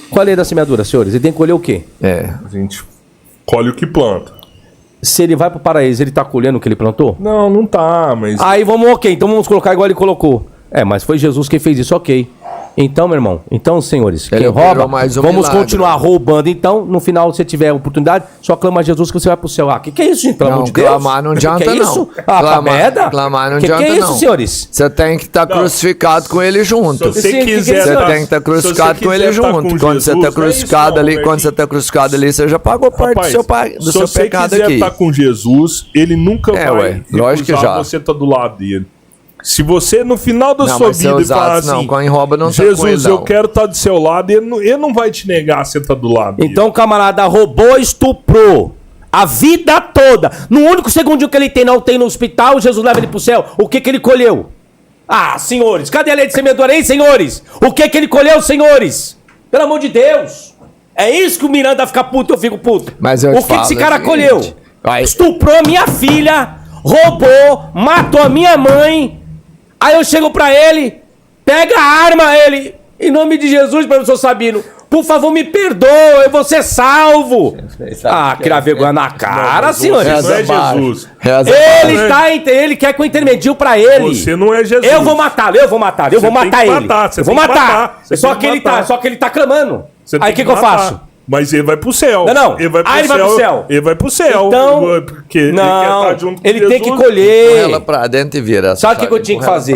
Qual a lei da semeadura, senhores? Ele tem que colher o quê? A gente colhe o que planta. Se ele vai pro paraíso, ele tá colhendo o que ele plantou? Não tá, mas... Aí então vamos colocar igual ele colocou. Mas foi Jesus quem fez isso, ok. Então, meu irmão, senhores, Ele quem rouba, operou mais um vamos milagre. continuar roubando. Então, no final, se você tiver oportunidade, só clama a Jesus que você vai pro céu. Ah, que é isso, gente? Pelo amor de Deus. Clamar não adianta, que é isso? não. Ah, pra merda? Clamar não que adianta, é isso, não. senhores? Você tem que estar crucificado com ele junto. Se você Sim, quiser que Você tá- tem que estar crucificado com ele junto. Quando você está crucificado ali, quando você está crucificado ali, você já pagou parte do seu pecado se você aqui. quiser estar com Jesus, ele nunca É, vai ué, lógico que recusar já. você tá do lado dele. Se você, no final da Não, sua mas vida, seus falar atos assim, não, quem rouba não tá com Jesus, ele, não. eu quero estar do seu lado, ele não vai te negar você tá do lado dele. Então, camarada, roubou, estuprou a vida toda. No único segundinho que ele tem, não tem no hospital, Jesus leva ele pro céu. O que ele colheu? Ah, senhores, cadê a lei de semeadura, hein, senhores? O que ele colheu, senhores? Pelo amor de Deus. É isso que o Miranda fica puto, eu fico puto. Mas eu o te que falo, esse é cara o colheu? seguinte, vai. Estuprou a minha filha, roubou, matou a minha mãe. Aí eu chego pra ele, pega a arma, ele, em nome de Jesus, professor Sabino, por favor, me perdoa, eu vou ser salvo. Ah, criar vergonha na cara, senhores. Você não é Jesus. Reza Ele quer que eu intermedie pra ele. Você não é Jesus. Eu vou matá-lo, eu vou matar Você tem matar que ele. matar, você Eu vou tem que matar. matar, você Só tem que que ele tá, matar. só que ele tá clamando. Você Aí tem o que eu matar. faço? Mas ele vai pro céu. Não. Ele vai pro Ah, ele vai pro céu. Ele vai pro céu. Então, Porque ele quer não, estar junto com ele tem que Jesus. Empurra colher. ela pra dentro e vira. Sabe o que eu tinha que fazer?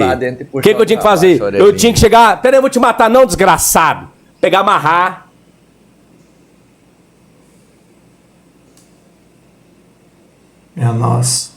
O que eu tinha que fazer? Tá Eu tinha que chegar. Pera aí, eu vou te matar, não, desgraçado. Pegar, amarrar. É nossa.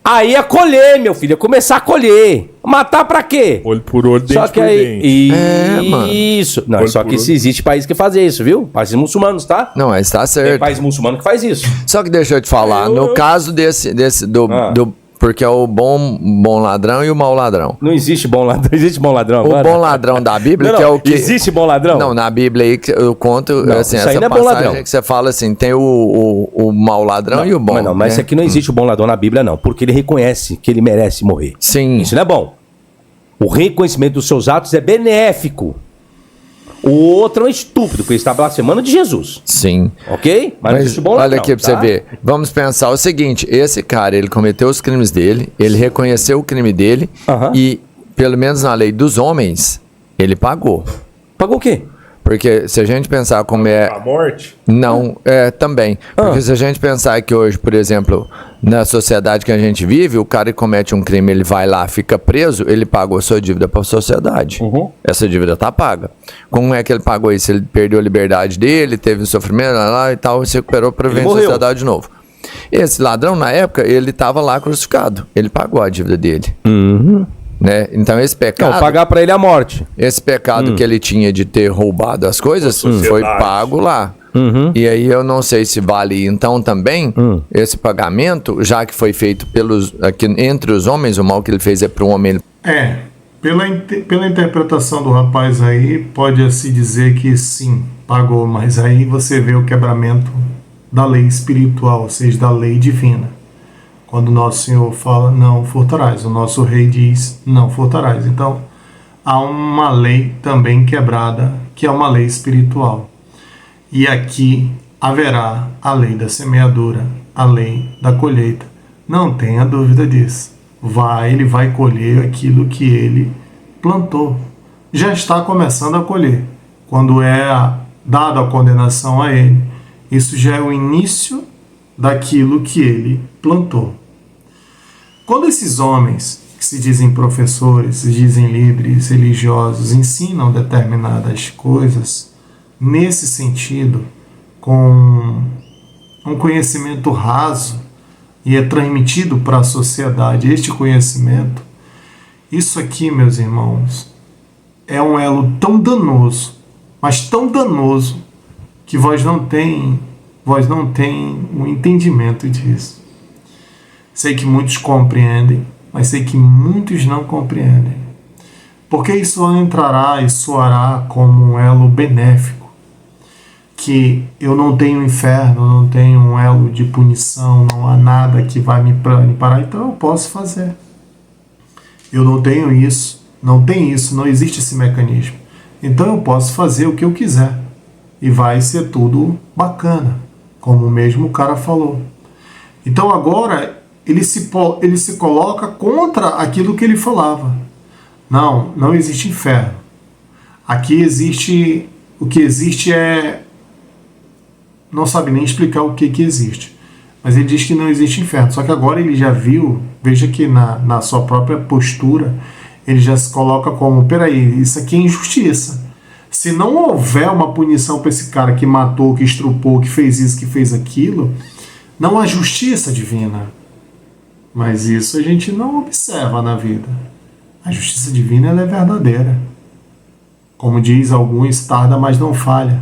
Aí ia colher, meu filho. Ia começar a colher. Matar pra quê? Olho por olho, dente Só que por aí. dente. mano. Isso. Não, Olho só por que olho. se existe país que faz isso, viu? Países muçulmanos, tá? Não, mas tá Tem certo. país muçulmano que faz isso. Só que deixa eu te falar, no caso do porque é o bom ladrão e o mau ladrão. Não existe bom ladrão. Existe bom ladrão O agora? bom ladrão da Bíblia, Não, que é não, o que... existe bom ladrão? Não, na Bíblia aí que eu conto, Não, assim, isso aí essa não é bom passagem ladrão. que você fala assim, tem o mau ladrão e o bom. Mas né? isso aqui não existe o bom ladrão na Bíblia, não. Porque ele reconhece que ele merece morrer. Sim. Isso não é bom. O reconhecimento dos seus atos é benéfico. O outro é um estúpido, porque ele está blasfemando de Jesus. Sim. Ok? Mas não Mas existe o bom olha ladrão, aqui pra tá? você ver. Vamos pensar o seguinte: esse cara, ele cometeu os crimes dele, ele reconheceu o crime dele Aham. e, pelo menos na lei dos homens, ele pagou. Pagou o quê? Porque se a gente pensar como é. A morte? Não, também. Porque se a gente pensar que hoje, por exemplo, na sociedade que a gente vive, o cara que comete um crime, ele vai lá, fica preso, ele pagou a sua dívida para a sociedade. Essa dívida tá paga. Como é que ele pagou isso? Ele perdeu a liberdade dele, teve um sofrimento lá e tal, e se recuperou para viver em morreu. sociedade de novo. Esse ladrão, na época, ele estava lá crucificado. Ele pagou a dívida dele. Né? Então esse pecado... Não, pagar pra ele a morte. Esse pecado que ele tinha de ter roubado as coisas sociedade. foi pago lá. E aí eu não sei se vale então também esse pagamento, já que foi feito aqui, entre os homens, o mal que ele fez é para o homem. Pela interpretação do rapaz aí, pode-se dizer que sim, pagou, mas aí você vê o quebramento da lei espiritual, ou seja, da lei divina. Quando o nosso Senhor fala, não furtarás, o nosso rei diz, não furtarás. Então, há uma lei também quebrada, que é uma lei espiritual. E aqui haverá a lei da semeadura, a lei da colheita. Não tenha dúvida disso. Ele vai colher aquilo que ele plantou. Já está começando a colher. Quando é dada a condenação a ele, isso já é o início daquilo que ele plantou. Quando esses homens, que se dizem professores, se dizem líderes religiosos, ensinam determinadas coisas, nesse sentido, com um conhecimento raso, e é transmitido para a sociedade este conhecimento, isso aqui, meus irmãos, é um elo tão danoso, mas tão danoso, que vós não tem o entendimento disso. Sei que muitos compreendem, mas sei que muitos não compreendem. Porque isso entrará e soará como um elo benéfico. Que eu não tenho inferno, não tenho um elo de punição, não há nada que vai me parar, então eu posso fazer. Eu não tenho isso, não existe esse mecanismo. Então eu posso fazer o que eu quiser. E vai ser tudo bacana, como o mesmo cara falou. Então agora ele se coloca contra aquilo que ele falava. Não, não existe inferno. Aqui existe... O que existe é... Não sabe nem explicar o que existe. Mas ele diz que não existe inferno. Só que agora ele já viu, veja que na sua própria postura, ele já se coloca como, peraí, isso aqui é injustiça. Se não houver uma punição para esse cara que matou, que estrupou, que fez isso, que fez aquilo, não há justiça divina. Mas isso a gente não observa na vida. A justiça divina ela é verdadeira. Como diz alguns, tarda, mas não falha.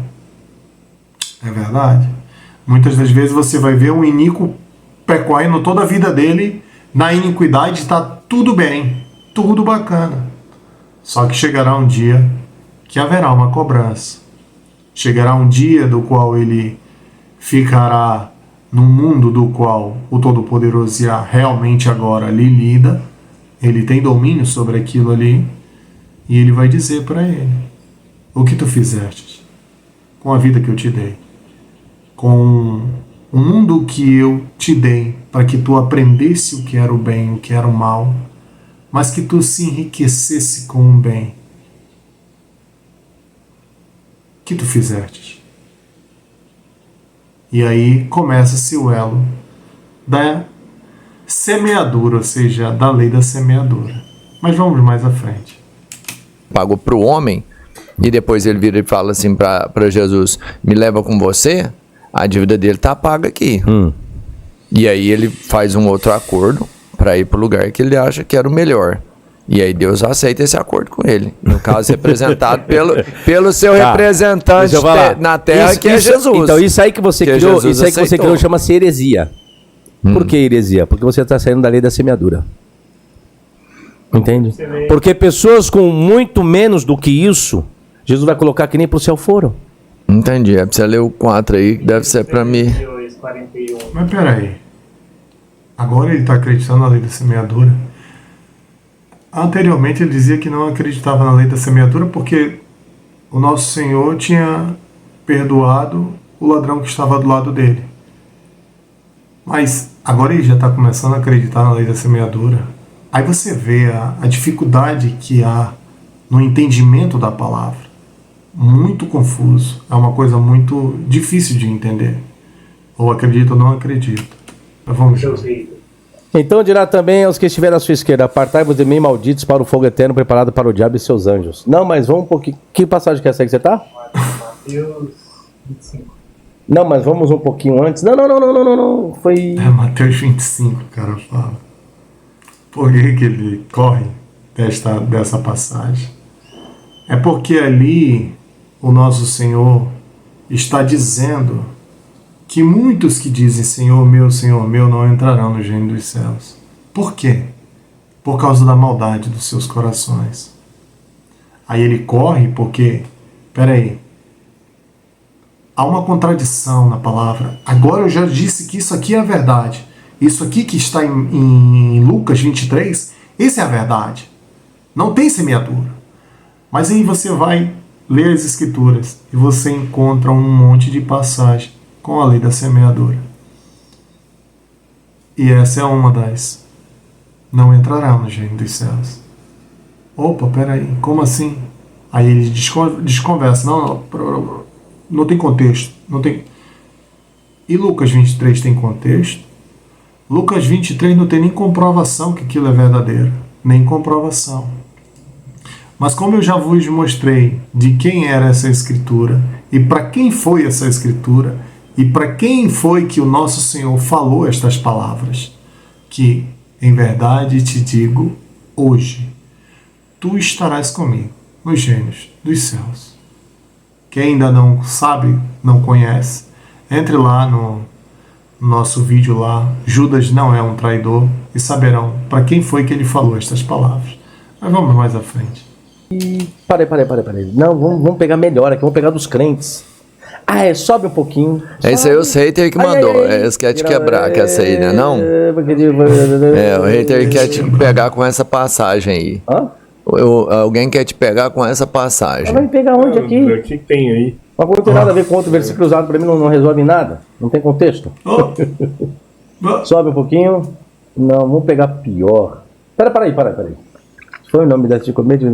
É verdade. Muitas das vezes você vai ver um iníquo percorrendo toda a vida dele, na iniquidade está tudo bem, tudo bacana. Só que chegará um dia que haverá uma cobrança. Chegará um dia do qual ele ficará num mundo do qual o Todo-Poderoso Yah realmente agora lhe lida, ele tem domínio sobre aquilo ali, e ele vai dizer para ele: o que tu fizeste com a vida que eu te dei, com o mundo que eu te dei, para que tu aprendesse o que era o bem, o que era o mal, mas que tu se enriquecesse com o bem. O que tu fizeste? E aí começa-se o elo da semeadura, ou seja, da lei da semeadura. Mas vamos mais à frente. Pagou pro homem, e depois ele vira e fala assim para Jesus: me leva com você, a dívida dele tá paga aqui. E aí ele faz um outro acordo para ir pro lugar que ele acha que era o melhor. E aí Deus aceita esse acordo com ele. No caso, representado pelo seu representante na terra, que é Jesus. Então, isso aí que você criou, chama-se heresia. Por que heresia? Porque você está saindo da lei da semeadura. Entende? Porque pessoas com muito menos do que isso, Jesus vai colocar que nem pro céu foram. Entendi. É pra você ler o 4 aí, que deve ser pra mim. Mas peraí. Agora ele está acreditando na lei da semeadura. Anteriormente ele dizia que não acreditava na lei da semeadura porque o nosso Senhor tinha perdoado o ladrão que estava do lado dele. Mas agora ele já está começando a acreditar na lei da semeadura. Aí você vê a dificuldade que há no entendimento da palavra. Muito confuso. É uma coisa muito difícil de entender. Ou acredito ou não acredito. Mas vamos ver. Então dirá também aos que estiverem à sua esquerda: apartai-vos de mim, malditos, para o fogo eterno preparado para o diabo e seus anjos. Não, mas vamos um pouquinho. Que passagem que é essa que você está? Mateus 25. Não, mas vamos um pouquinho antes. Não. Foi. É Mateus 25, o cara fala. Por que ele corre dessa passagem? É porque ali o nosso Senhor está dizendo que muitos que dizem Senhor meu, não entrarão no reino dos céus. Por quê? Por causa da maldade dos seus corações. Aí ele corre porque, peraí, há uma contradição na palavra. Agora eu já disse que isso aqui é a verdade. Isso aqui que está em Lucas 23, essa é a verdade. Não tem semeadura. Mas aí você vai ler as escrituras e você encontra um monte de passagem com a lei da semeadura. E essa é uma das. Não entrará no reino dos céus. Opa, peraí, como assim? Aí ele desconversa. Não tem contexto. Não tem. E Lucas 23 tem contexto? Lucas 23 não tem nem comprovação que aquilo é verdadeiro. Nem comprovação. Mas como eu já vos mostrei de quem era essa escritura e para quem foi essa escritura e para quem foi que o nosso Senhor falou estas palavras, que em verdade te digo hoje, tu estarás comigo nos reinos dos céus. Quem ainda não sabe, não conhece, entre lá no nosso vídeo lá, Judas não é um traidor, e saberão para quem foi que ele falou estas palavras. Mas vamos mais à frente. Parei. Não, vamos pegar melhor aqui, vamos pegar dos crentes. Sobe um pouquinho. É isso aí, o hater que mandou. Esse quer te quebrar, quer essa aí, né? Não? O hater quer te pegar com essa passagem aí. Hã? Alguém quer te pegar com essa passagem. Vai me pegar onde aqui? O que tem aí? Mas não tem nada a ver com outro versículo usado pra mim, não resolve nada. Não tem contexto. Sobe um pouquinho. Não, vamos pegar pior. Peraí. Foi o nome desse comédia?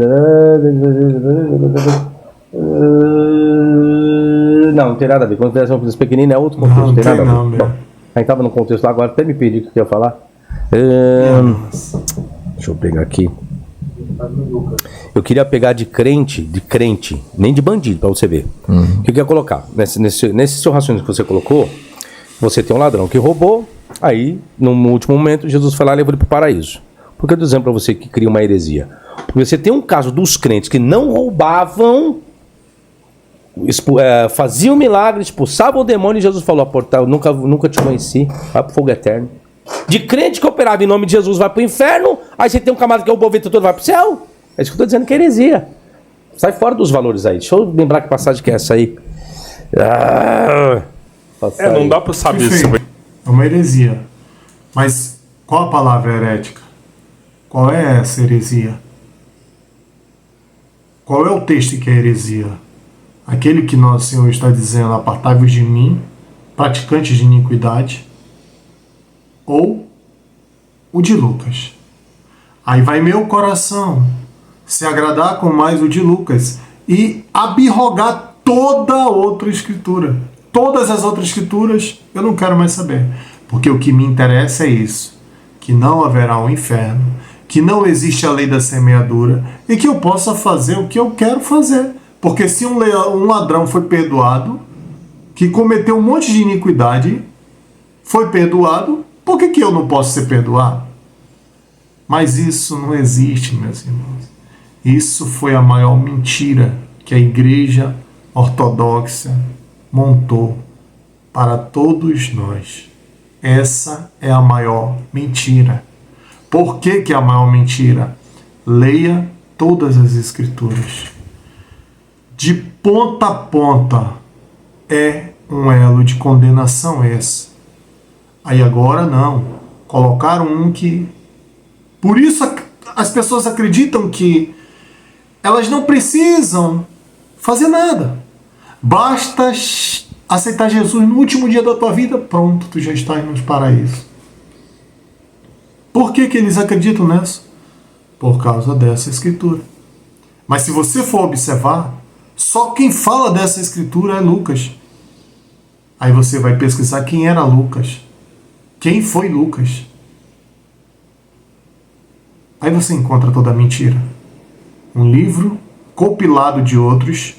Não tem nada a ver. Consideração para os pequeninos é outro contexto. Não tem nada tem a não, ver. meu. Bom, a gente tava no contexto lá, agora até me perdi o que eu ia falar. Deixa eu pegar aqui. Eu queria pegar de crente, nem de bandido, pra você ver. O que eu ia colocar? Nesse seu raciocínio que você colocou, você tem um ladrão que roubou, aí, no último momento, Jesus foi lá e levou ele pro paraíso. Por que eu tô dizendo pra você que cria uma heresia? Porque você tem um caso dos crentes que não roubavam, faziam milagre, expulsavam o demônio, e Jesus falou: eu nunca te conheci, vai pro fogo eterno. De crente que operava em nome de Jesus vai pro inferno, aí você tem um camarada que roubou o vento todo, vai pro céu. É isso que eu tô dizendo, que é heresia. Sai fora dos valores aí. Deixa eu lembrar que passagem que é essa aí. Não dá pra saber se vai... É uma heresia. Mas qual a palavra herética? Qual é essa heresia? Qual é o texto que é heresia? Aquele que nosso Senhor está dizendo: apartai-vos de mim, praticantes de iniquidade, ou o de Lucas? Aí vai meu coração se agradar com mais o de Lucas e abirrogar toda a outra escritura. Todas as outras escrituras eu não quero mais saber, porque o que me interessa é isso: que não haverá um inferno, que não existe a lei da semeadura e que eu possa fazer o que eu quero fazer. Porque se um ladrão foi perdoado, que cometeu um monte de iniquidade, foi perdoado, por que eu não posso ser perdoado? Mas isso não existe, meus irmãos. Isso foi a maior mentira que a Igreja Ortodoxa montou para todos nós. Essa é a maior mentira. Por que é a maior mentira? Leia todas as Escrituras. De ponta a ponta é um elo de condenação esse. Aí agora não. Colocaram um que... Por isso as pessoas acreditam que elas não precisam fazer nada. Basta aceitar Jesus no último dia da tua vida, pronto, tu já está indo no paraíso. Por que eles acreditam nessa? Por causa dessa escritura. Mas se você for observar, só quem fala dessa escritura é Lucas. Aí você vai pesquisar quem era Lucas. Quem foi Lucas? Aí você encontra toda a mentira. Um livro compilado de outros,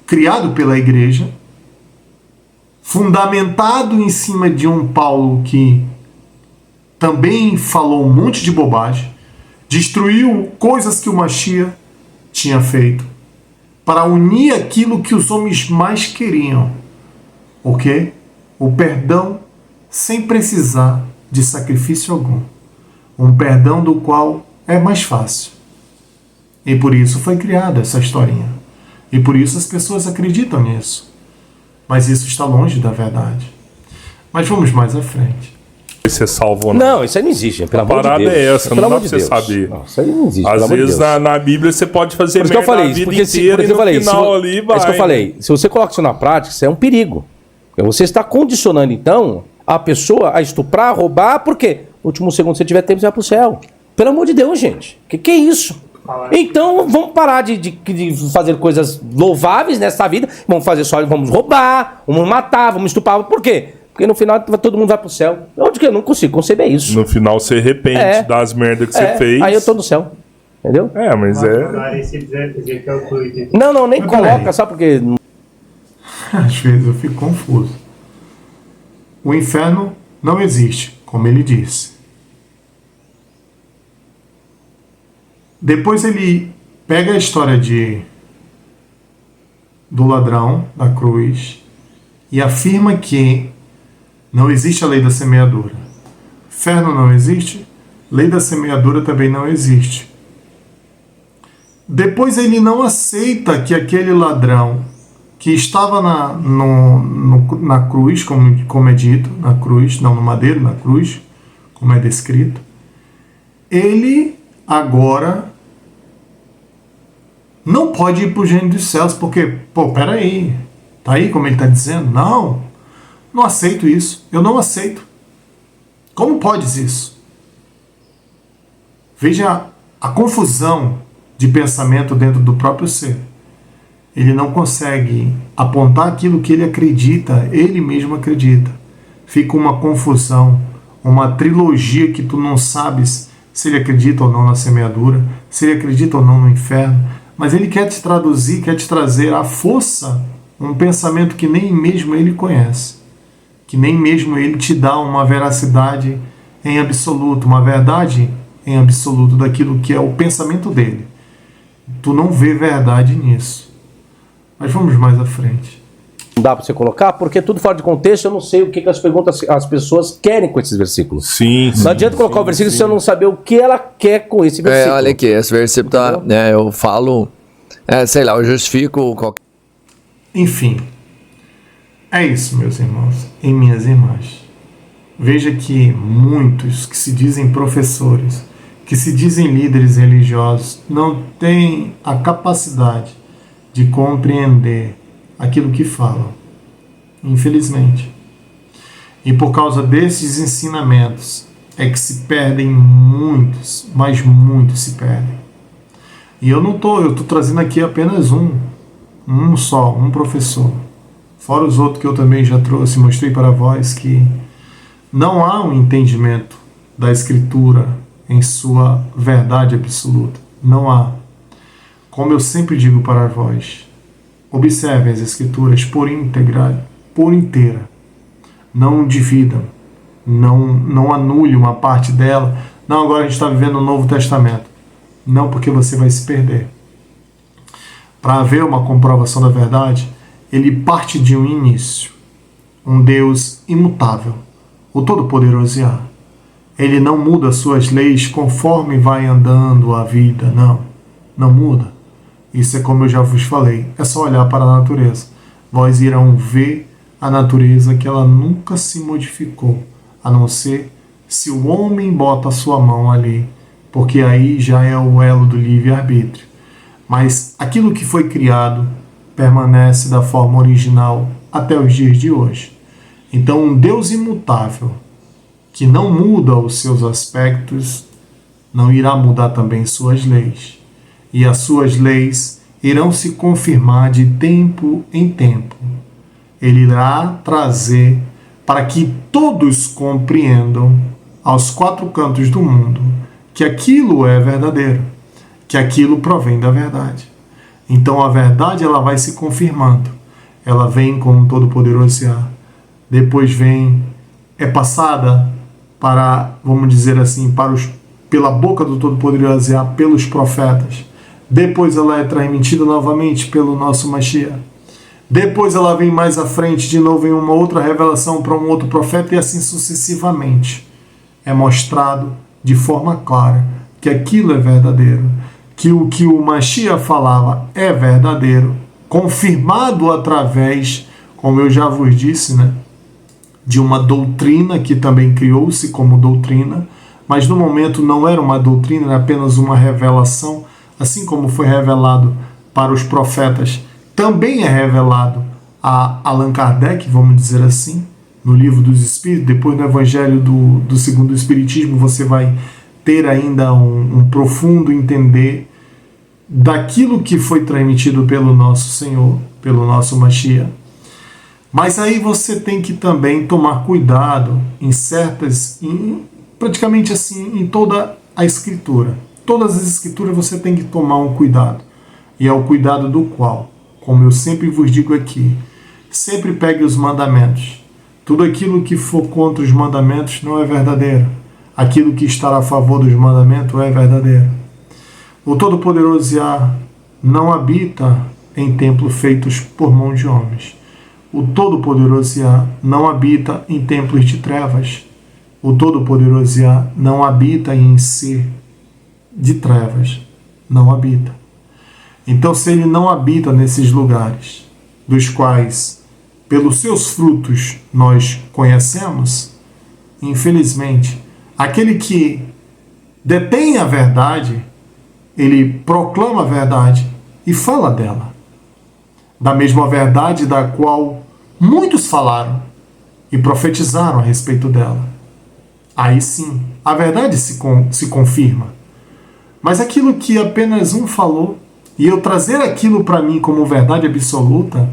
criado pela igreja, fundamentado em cima de um Paulo que também falou um monte de bobagem, destruiu coisas que o Mashiach tinha feito, para unir aquilo que os homens mais queriam. O quê? O perdão sem precisar de sacrifício algum. Um perdão do qual é mais fácil. E por isso foi criada essa historinha. E por isso as pessoas acreditam nisso. Mas isso está longe da verdade. Mas vamos mais à frente. Você salvou, não? Não, isso aí não existe, pelo amor de Deus. A parada é essa, pelo não dá amor pra de você Deus. saber. Não, isso aí não existe, Às pelo amor de vezes Deus. na Bíblia você pode fazer Por isso que eu merda falei a isso, vida porque inteira e no final ali vai. É isso que eu falei. Se você coloca isso na prática, isso é um perigo. Você está condicionando, então, a pessoa a estuprar, a roubar, por quê? No último segundo, se você tiver tempo, você vai pro céu. Pelo amor de Deus, gente. Que é isso? Então, vamos parar de fazer coisas louváveis nessa vida. Vamos roubar, vamos matar, vamos estuprar. Por quê? Porque no final todo mundo vai pro céu. Onde que eu não consigo conceber isso? No final você arrepende das merdas que você fez. Aí eu tô no céu. Entendeu? Mas Não, nem coloca, só porque... Às vezes eu fico confuso. O inferno não existe, como ele disse. Depois ele pega a história do ladrão da cruz e afirma que não existe a lei da semeadura. Inferno não existe, lei da semeadura também não existe. Depois ele não aceita que aquele ladrão que estava na cruz, como é dito, na cruz, não no madeiro, na cruz, como é descrito, ele agora não pode ir para o reino dos céus, porque, peraí, tá aí como ele está dizendo? Não aceito isso, eu não aceito. Como podes isso? Veja a confusão de pensamento dentro do próprio ser. Ele não consegue apontar aquilo que ele acredita, ele mesmo acredita. Fica uma confusão, uma trilogia que tu não sabes se ele acredita ou não na semeadura, se ele acredita ou não no inferno, mas ele quer te traduzir, quer te trazer à força um pensamento que nem mesmo ele conhece, que nem mesmo ele te dá uma veracidade em absoluto, uma verdade em absoluto daquilo que é o pensamento dele. Tu não vê verdade nisso. Mas vamos mais à frente. Não dá pra você colocar, porque tudo fora de contexto, eu não sei o que as pessoas querem com esses versículos. Sim, Não adianta colocar o versículo se eu não saber o que ela quer com esse versículo. Olha aqui, esse versículo tá, eu falo, sei lá, eu justifico qualquer... Enfim, é isso, meus irmãos e minhas irmãs. Veja que muitos que se dizem professores, que se dizem líderes religiosos, não têm a capacidade de compreender aquilo que falam, infelizmente. E por causa desses ensinamentos é que se perdem muitos, mas muitos se perdem. E eu estou trazendo aqui apenas um professor. Fora os outros que eu também já trouxe, mostrei para vós que não há um entendimento da Escritura em sua verdade absoluta. Não há. Como eu sempre digo para vós, observem as Escrituras por inteira. Não dividam. Não anule uma parte dela. Não, agora a gente está vivendo o Novo Testamento. Não, porque você vai se perder. Para haver uma comprovação da verdade, ele parte de um início. Um Deus imutável, o Todo-Poderoso Yahvé. Ele não muda suas leis conforme vai andando a vida, não muda. Isso é como eu já vos falei, é só olhar para a natureza. Vós irão ver a natureza que ela nunca se modificou, a não ser se o homem bota a sua mão ali, porque aí já é o elo do livre-arbítrio. Mas aquilo que foi criado permanece da forma original até os dias de hoje. Então, um Deus imutável, que não muda os seus aspectos, não irá mudar também suas leis. E as suas leis irão se confirmar de tempo em tempo. Ele irá trazer para que todos compreendam aos quatro cantos do mundo que aquilo é verdadeiro, que aquilo provém da verdade. Então a verdade ela vai se confirmando. Ela vem com o Todo-Poderoso Yahvé. Depois é passada para, vamos dizer assim, pela boca do Todo-Poderoso Yahvé, pelos profetas. Depois ela é transmitida novamente pelo nosso Mashiach. Depois ela vem mais à frente, de novo em uma outra revelação para um outro profeta e assim sucessivamente. É mostrado de forma clara que aquilo é verdadeiro, que o Mashiach falava é verdadeiro, confirmado através, como eu já vos disse, de uma doutrina que também criou-se como doutrina, mas no momento não era uma doutrina, era apenas uma revelação, assim como foi revelado para os profetas, também é revelado a Allan Kardec, vamos dizer assim, no Livro dos Espíritos. Depois no Evangelho do Segundo Espiritismo você vai ter ainda um profundo entender daquilo que foi transmitido pelo nosso Senhor, pelo nosso Mashiach. Mas aí você tem que também tomar cuidado praticamente assim, em toda a Escritura. Todas as Escrituras você tem que tomar um cuidado. E é o cuidado do qual, como eu sempre vos digo aqui, sempre pegue os mandamentos. Tudo aquilo que for contra os mandamentos não é verdadeiro. Aquilo que está a favor dos mandamentos é verdadeiro. O Todo-Poderoso Yahvé não habita em templos feitos por mão de homens. O Todo-Poderoso Yahvé não habita em templos de trevas. O Todo-Poderoso Yahvé não habita em ser de trevas. Não habita. Então, se ele não habita nesses lugares, dos quais, pelos seus frutos, nós conhecemos, infelizmente, aquele que detém a verdade, ele proclama a verdade e fala dela. Da mesma verdade da qual muitos falaram e profetizaram a respeito dela. Aí sim, a verdade se confirma. Mas aquilo que apenas um falou, e eu trazer aquilo para mim como verdade absoluta,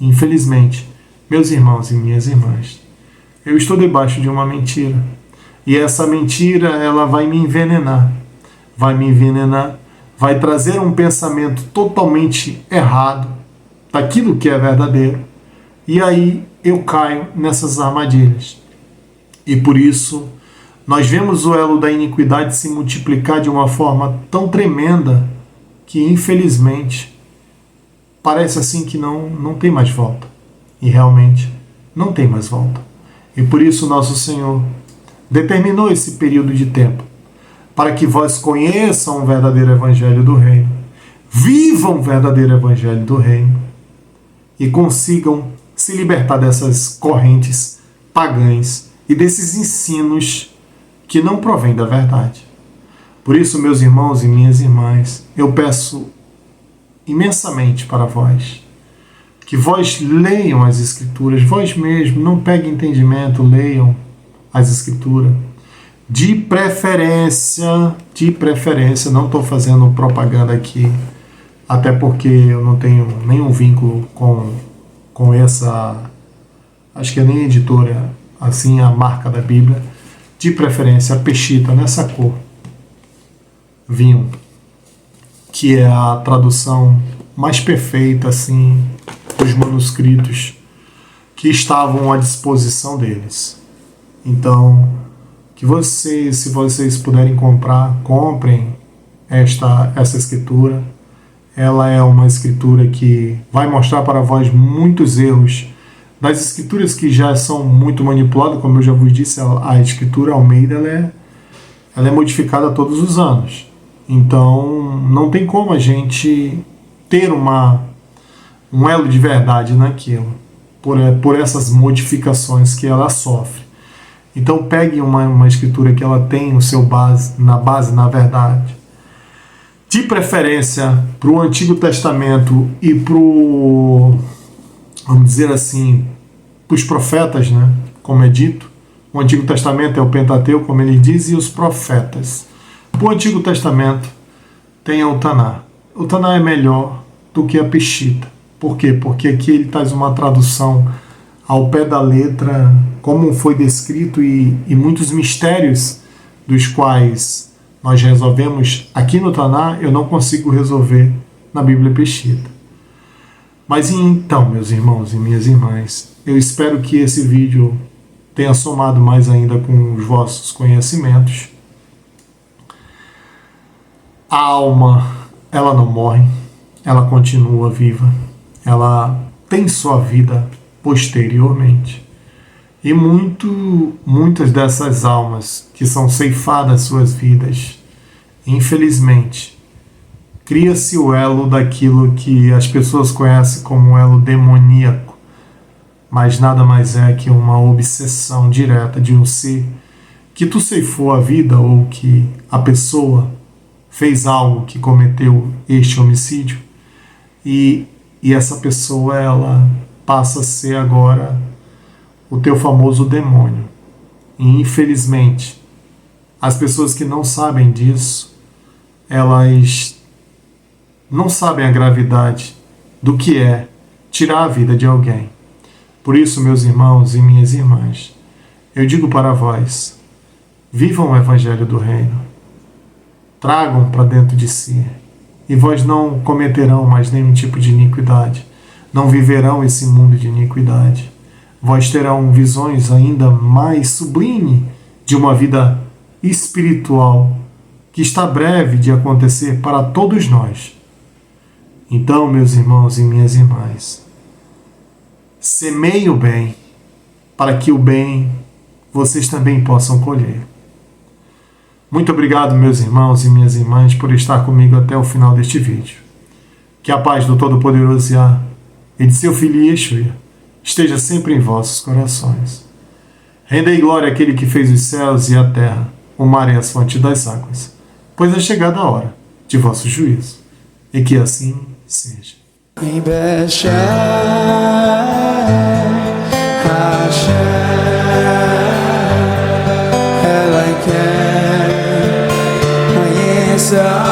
infelizmente, meus irmãos e minhas irmãs, eu estou debaixo de uma mentira. E essa mentira, ela vai me envenenar. Vai me envenenar, vai trazer um pensamento totalmente errado daquilo que é verdadeiro. E aí eu caio nessas armadilhas. E por isso, nós vemos o elo da iniquidade se multiplicar de uma forma tão tremenda que, infelizmente, parece assim que não tem mais volta. E realmente não tem mais volta. E por isso nosso Senhor determinou esse período de tempo para que vós conheçam o verdadeiro evangelho do reino, vivam o verdadeiro evangelho do reino e consigam se libertar dessas correntes pagãs e desses ensinos que não provêm da verdade. Por isso, meus irmãos e minhas irmãs, eu peço imensamente para vós que vós leiam as Escrituras, vós mesmos, não peguem entendimento, leiam as Escrituras. De preferência, não estou fazendo propaganda aqui, até porque eu não tenho nenhum vínculo com essa, acho que é nem editora, assim, a marca da Bíblia. De preferência, a Peshitta, nessa cor, vinho, que é a tradução mais perfeita, assim, dos manuscritos que estavam à disposição deles. Então, que vocês, se vocês puderem comprar, comprem essa escritura. Ela é uma escritura que vai mostrar para vós muitos erros das escrituras que já são muito manipuladas. Como eu já vos disse, a escritura Almeida ela é modificada todos os anos. Então, não tem como a gente ter um elo de verdade naquilo, por essas modificações que ela sofre. Então pegue uma escritura que ela tem o seu base na verdade. De preferência para o Antigo Testamento e para vamos dizer assim, para os profetas, né? Como é dito, o Antigo Testamento é o Pentateuco, como ele diz, e os profetas. Para o Antigo Testamento tem o Taná. O Taná é melhor do que a Peshitta. Por quê? Porque aqui ele traz uma tradução ao pé da letra, como foi descrito, e muitos mistérios dos quais nós resolvemos aqui no Taná, eu não consigo resolver na Bíblia Peshitta. Mas então, meus irmãos e minhas irmãs, eu espero que esse vídeo tenha somado mais ainda com os vossos conhecimentos. A alma, ela não morre, ela continua viva, ela tem sua vida posteriormente. E muitas dessas almas que são ceifadas suas vidas, infelizmente, cria-se o elo daquilo que as pessoas conhecem como um elo demoníaco, mas nada mais é que uma obsessão direta de um ser que tu ceifou a vida, ou que a pessoa fez algo que cometeu este homicídio, e essa pessoa, ela passa a ser agora o teu famoso demônio. E infelizmente, as pessoas que não sabem disso, elas não sabem a gravidade do que é tirar a vida de alguém. Por isso, meus irmãos e minhas irmãs, eu digo para vós, vivam o Evangelho do Reino, tragam para dentro de si, e vós não cometerão mais nenhum tipo de iniquidade, não viverão esse mundo de iniquidade. Vós terão visões ainda mais sublimes de uma vida espiritual que está breve de acontecer para todos nós. Então, meus irmãos e minhas irmãs, semeiem o bem, para que o bem vocês também possam colher. Muito obrigado, meus irmãos e minhas irmãs, por estar comigo até o final deste vídeo. Que a paz do Todo-Poderoso Yah e de seu Filho Yeshua esteja sempre em vossos corações. Rendei glória àquele que fez os céus e a terra, o mar e as fontes das águas, pois é chegada a hora de vosso juízo. E que assim seja. esperança.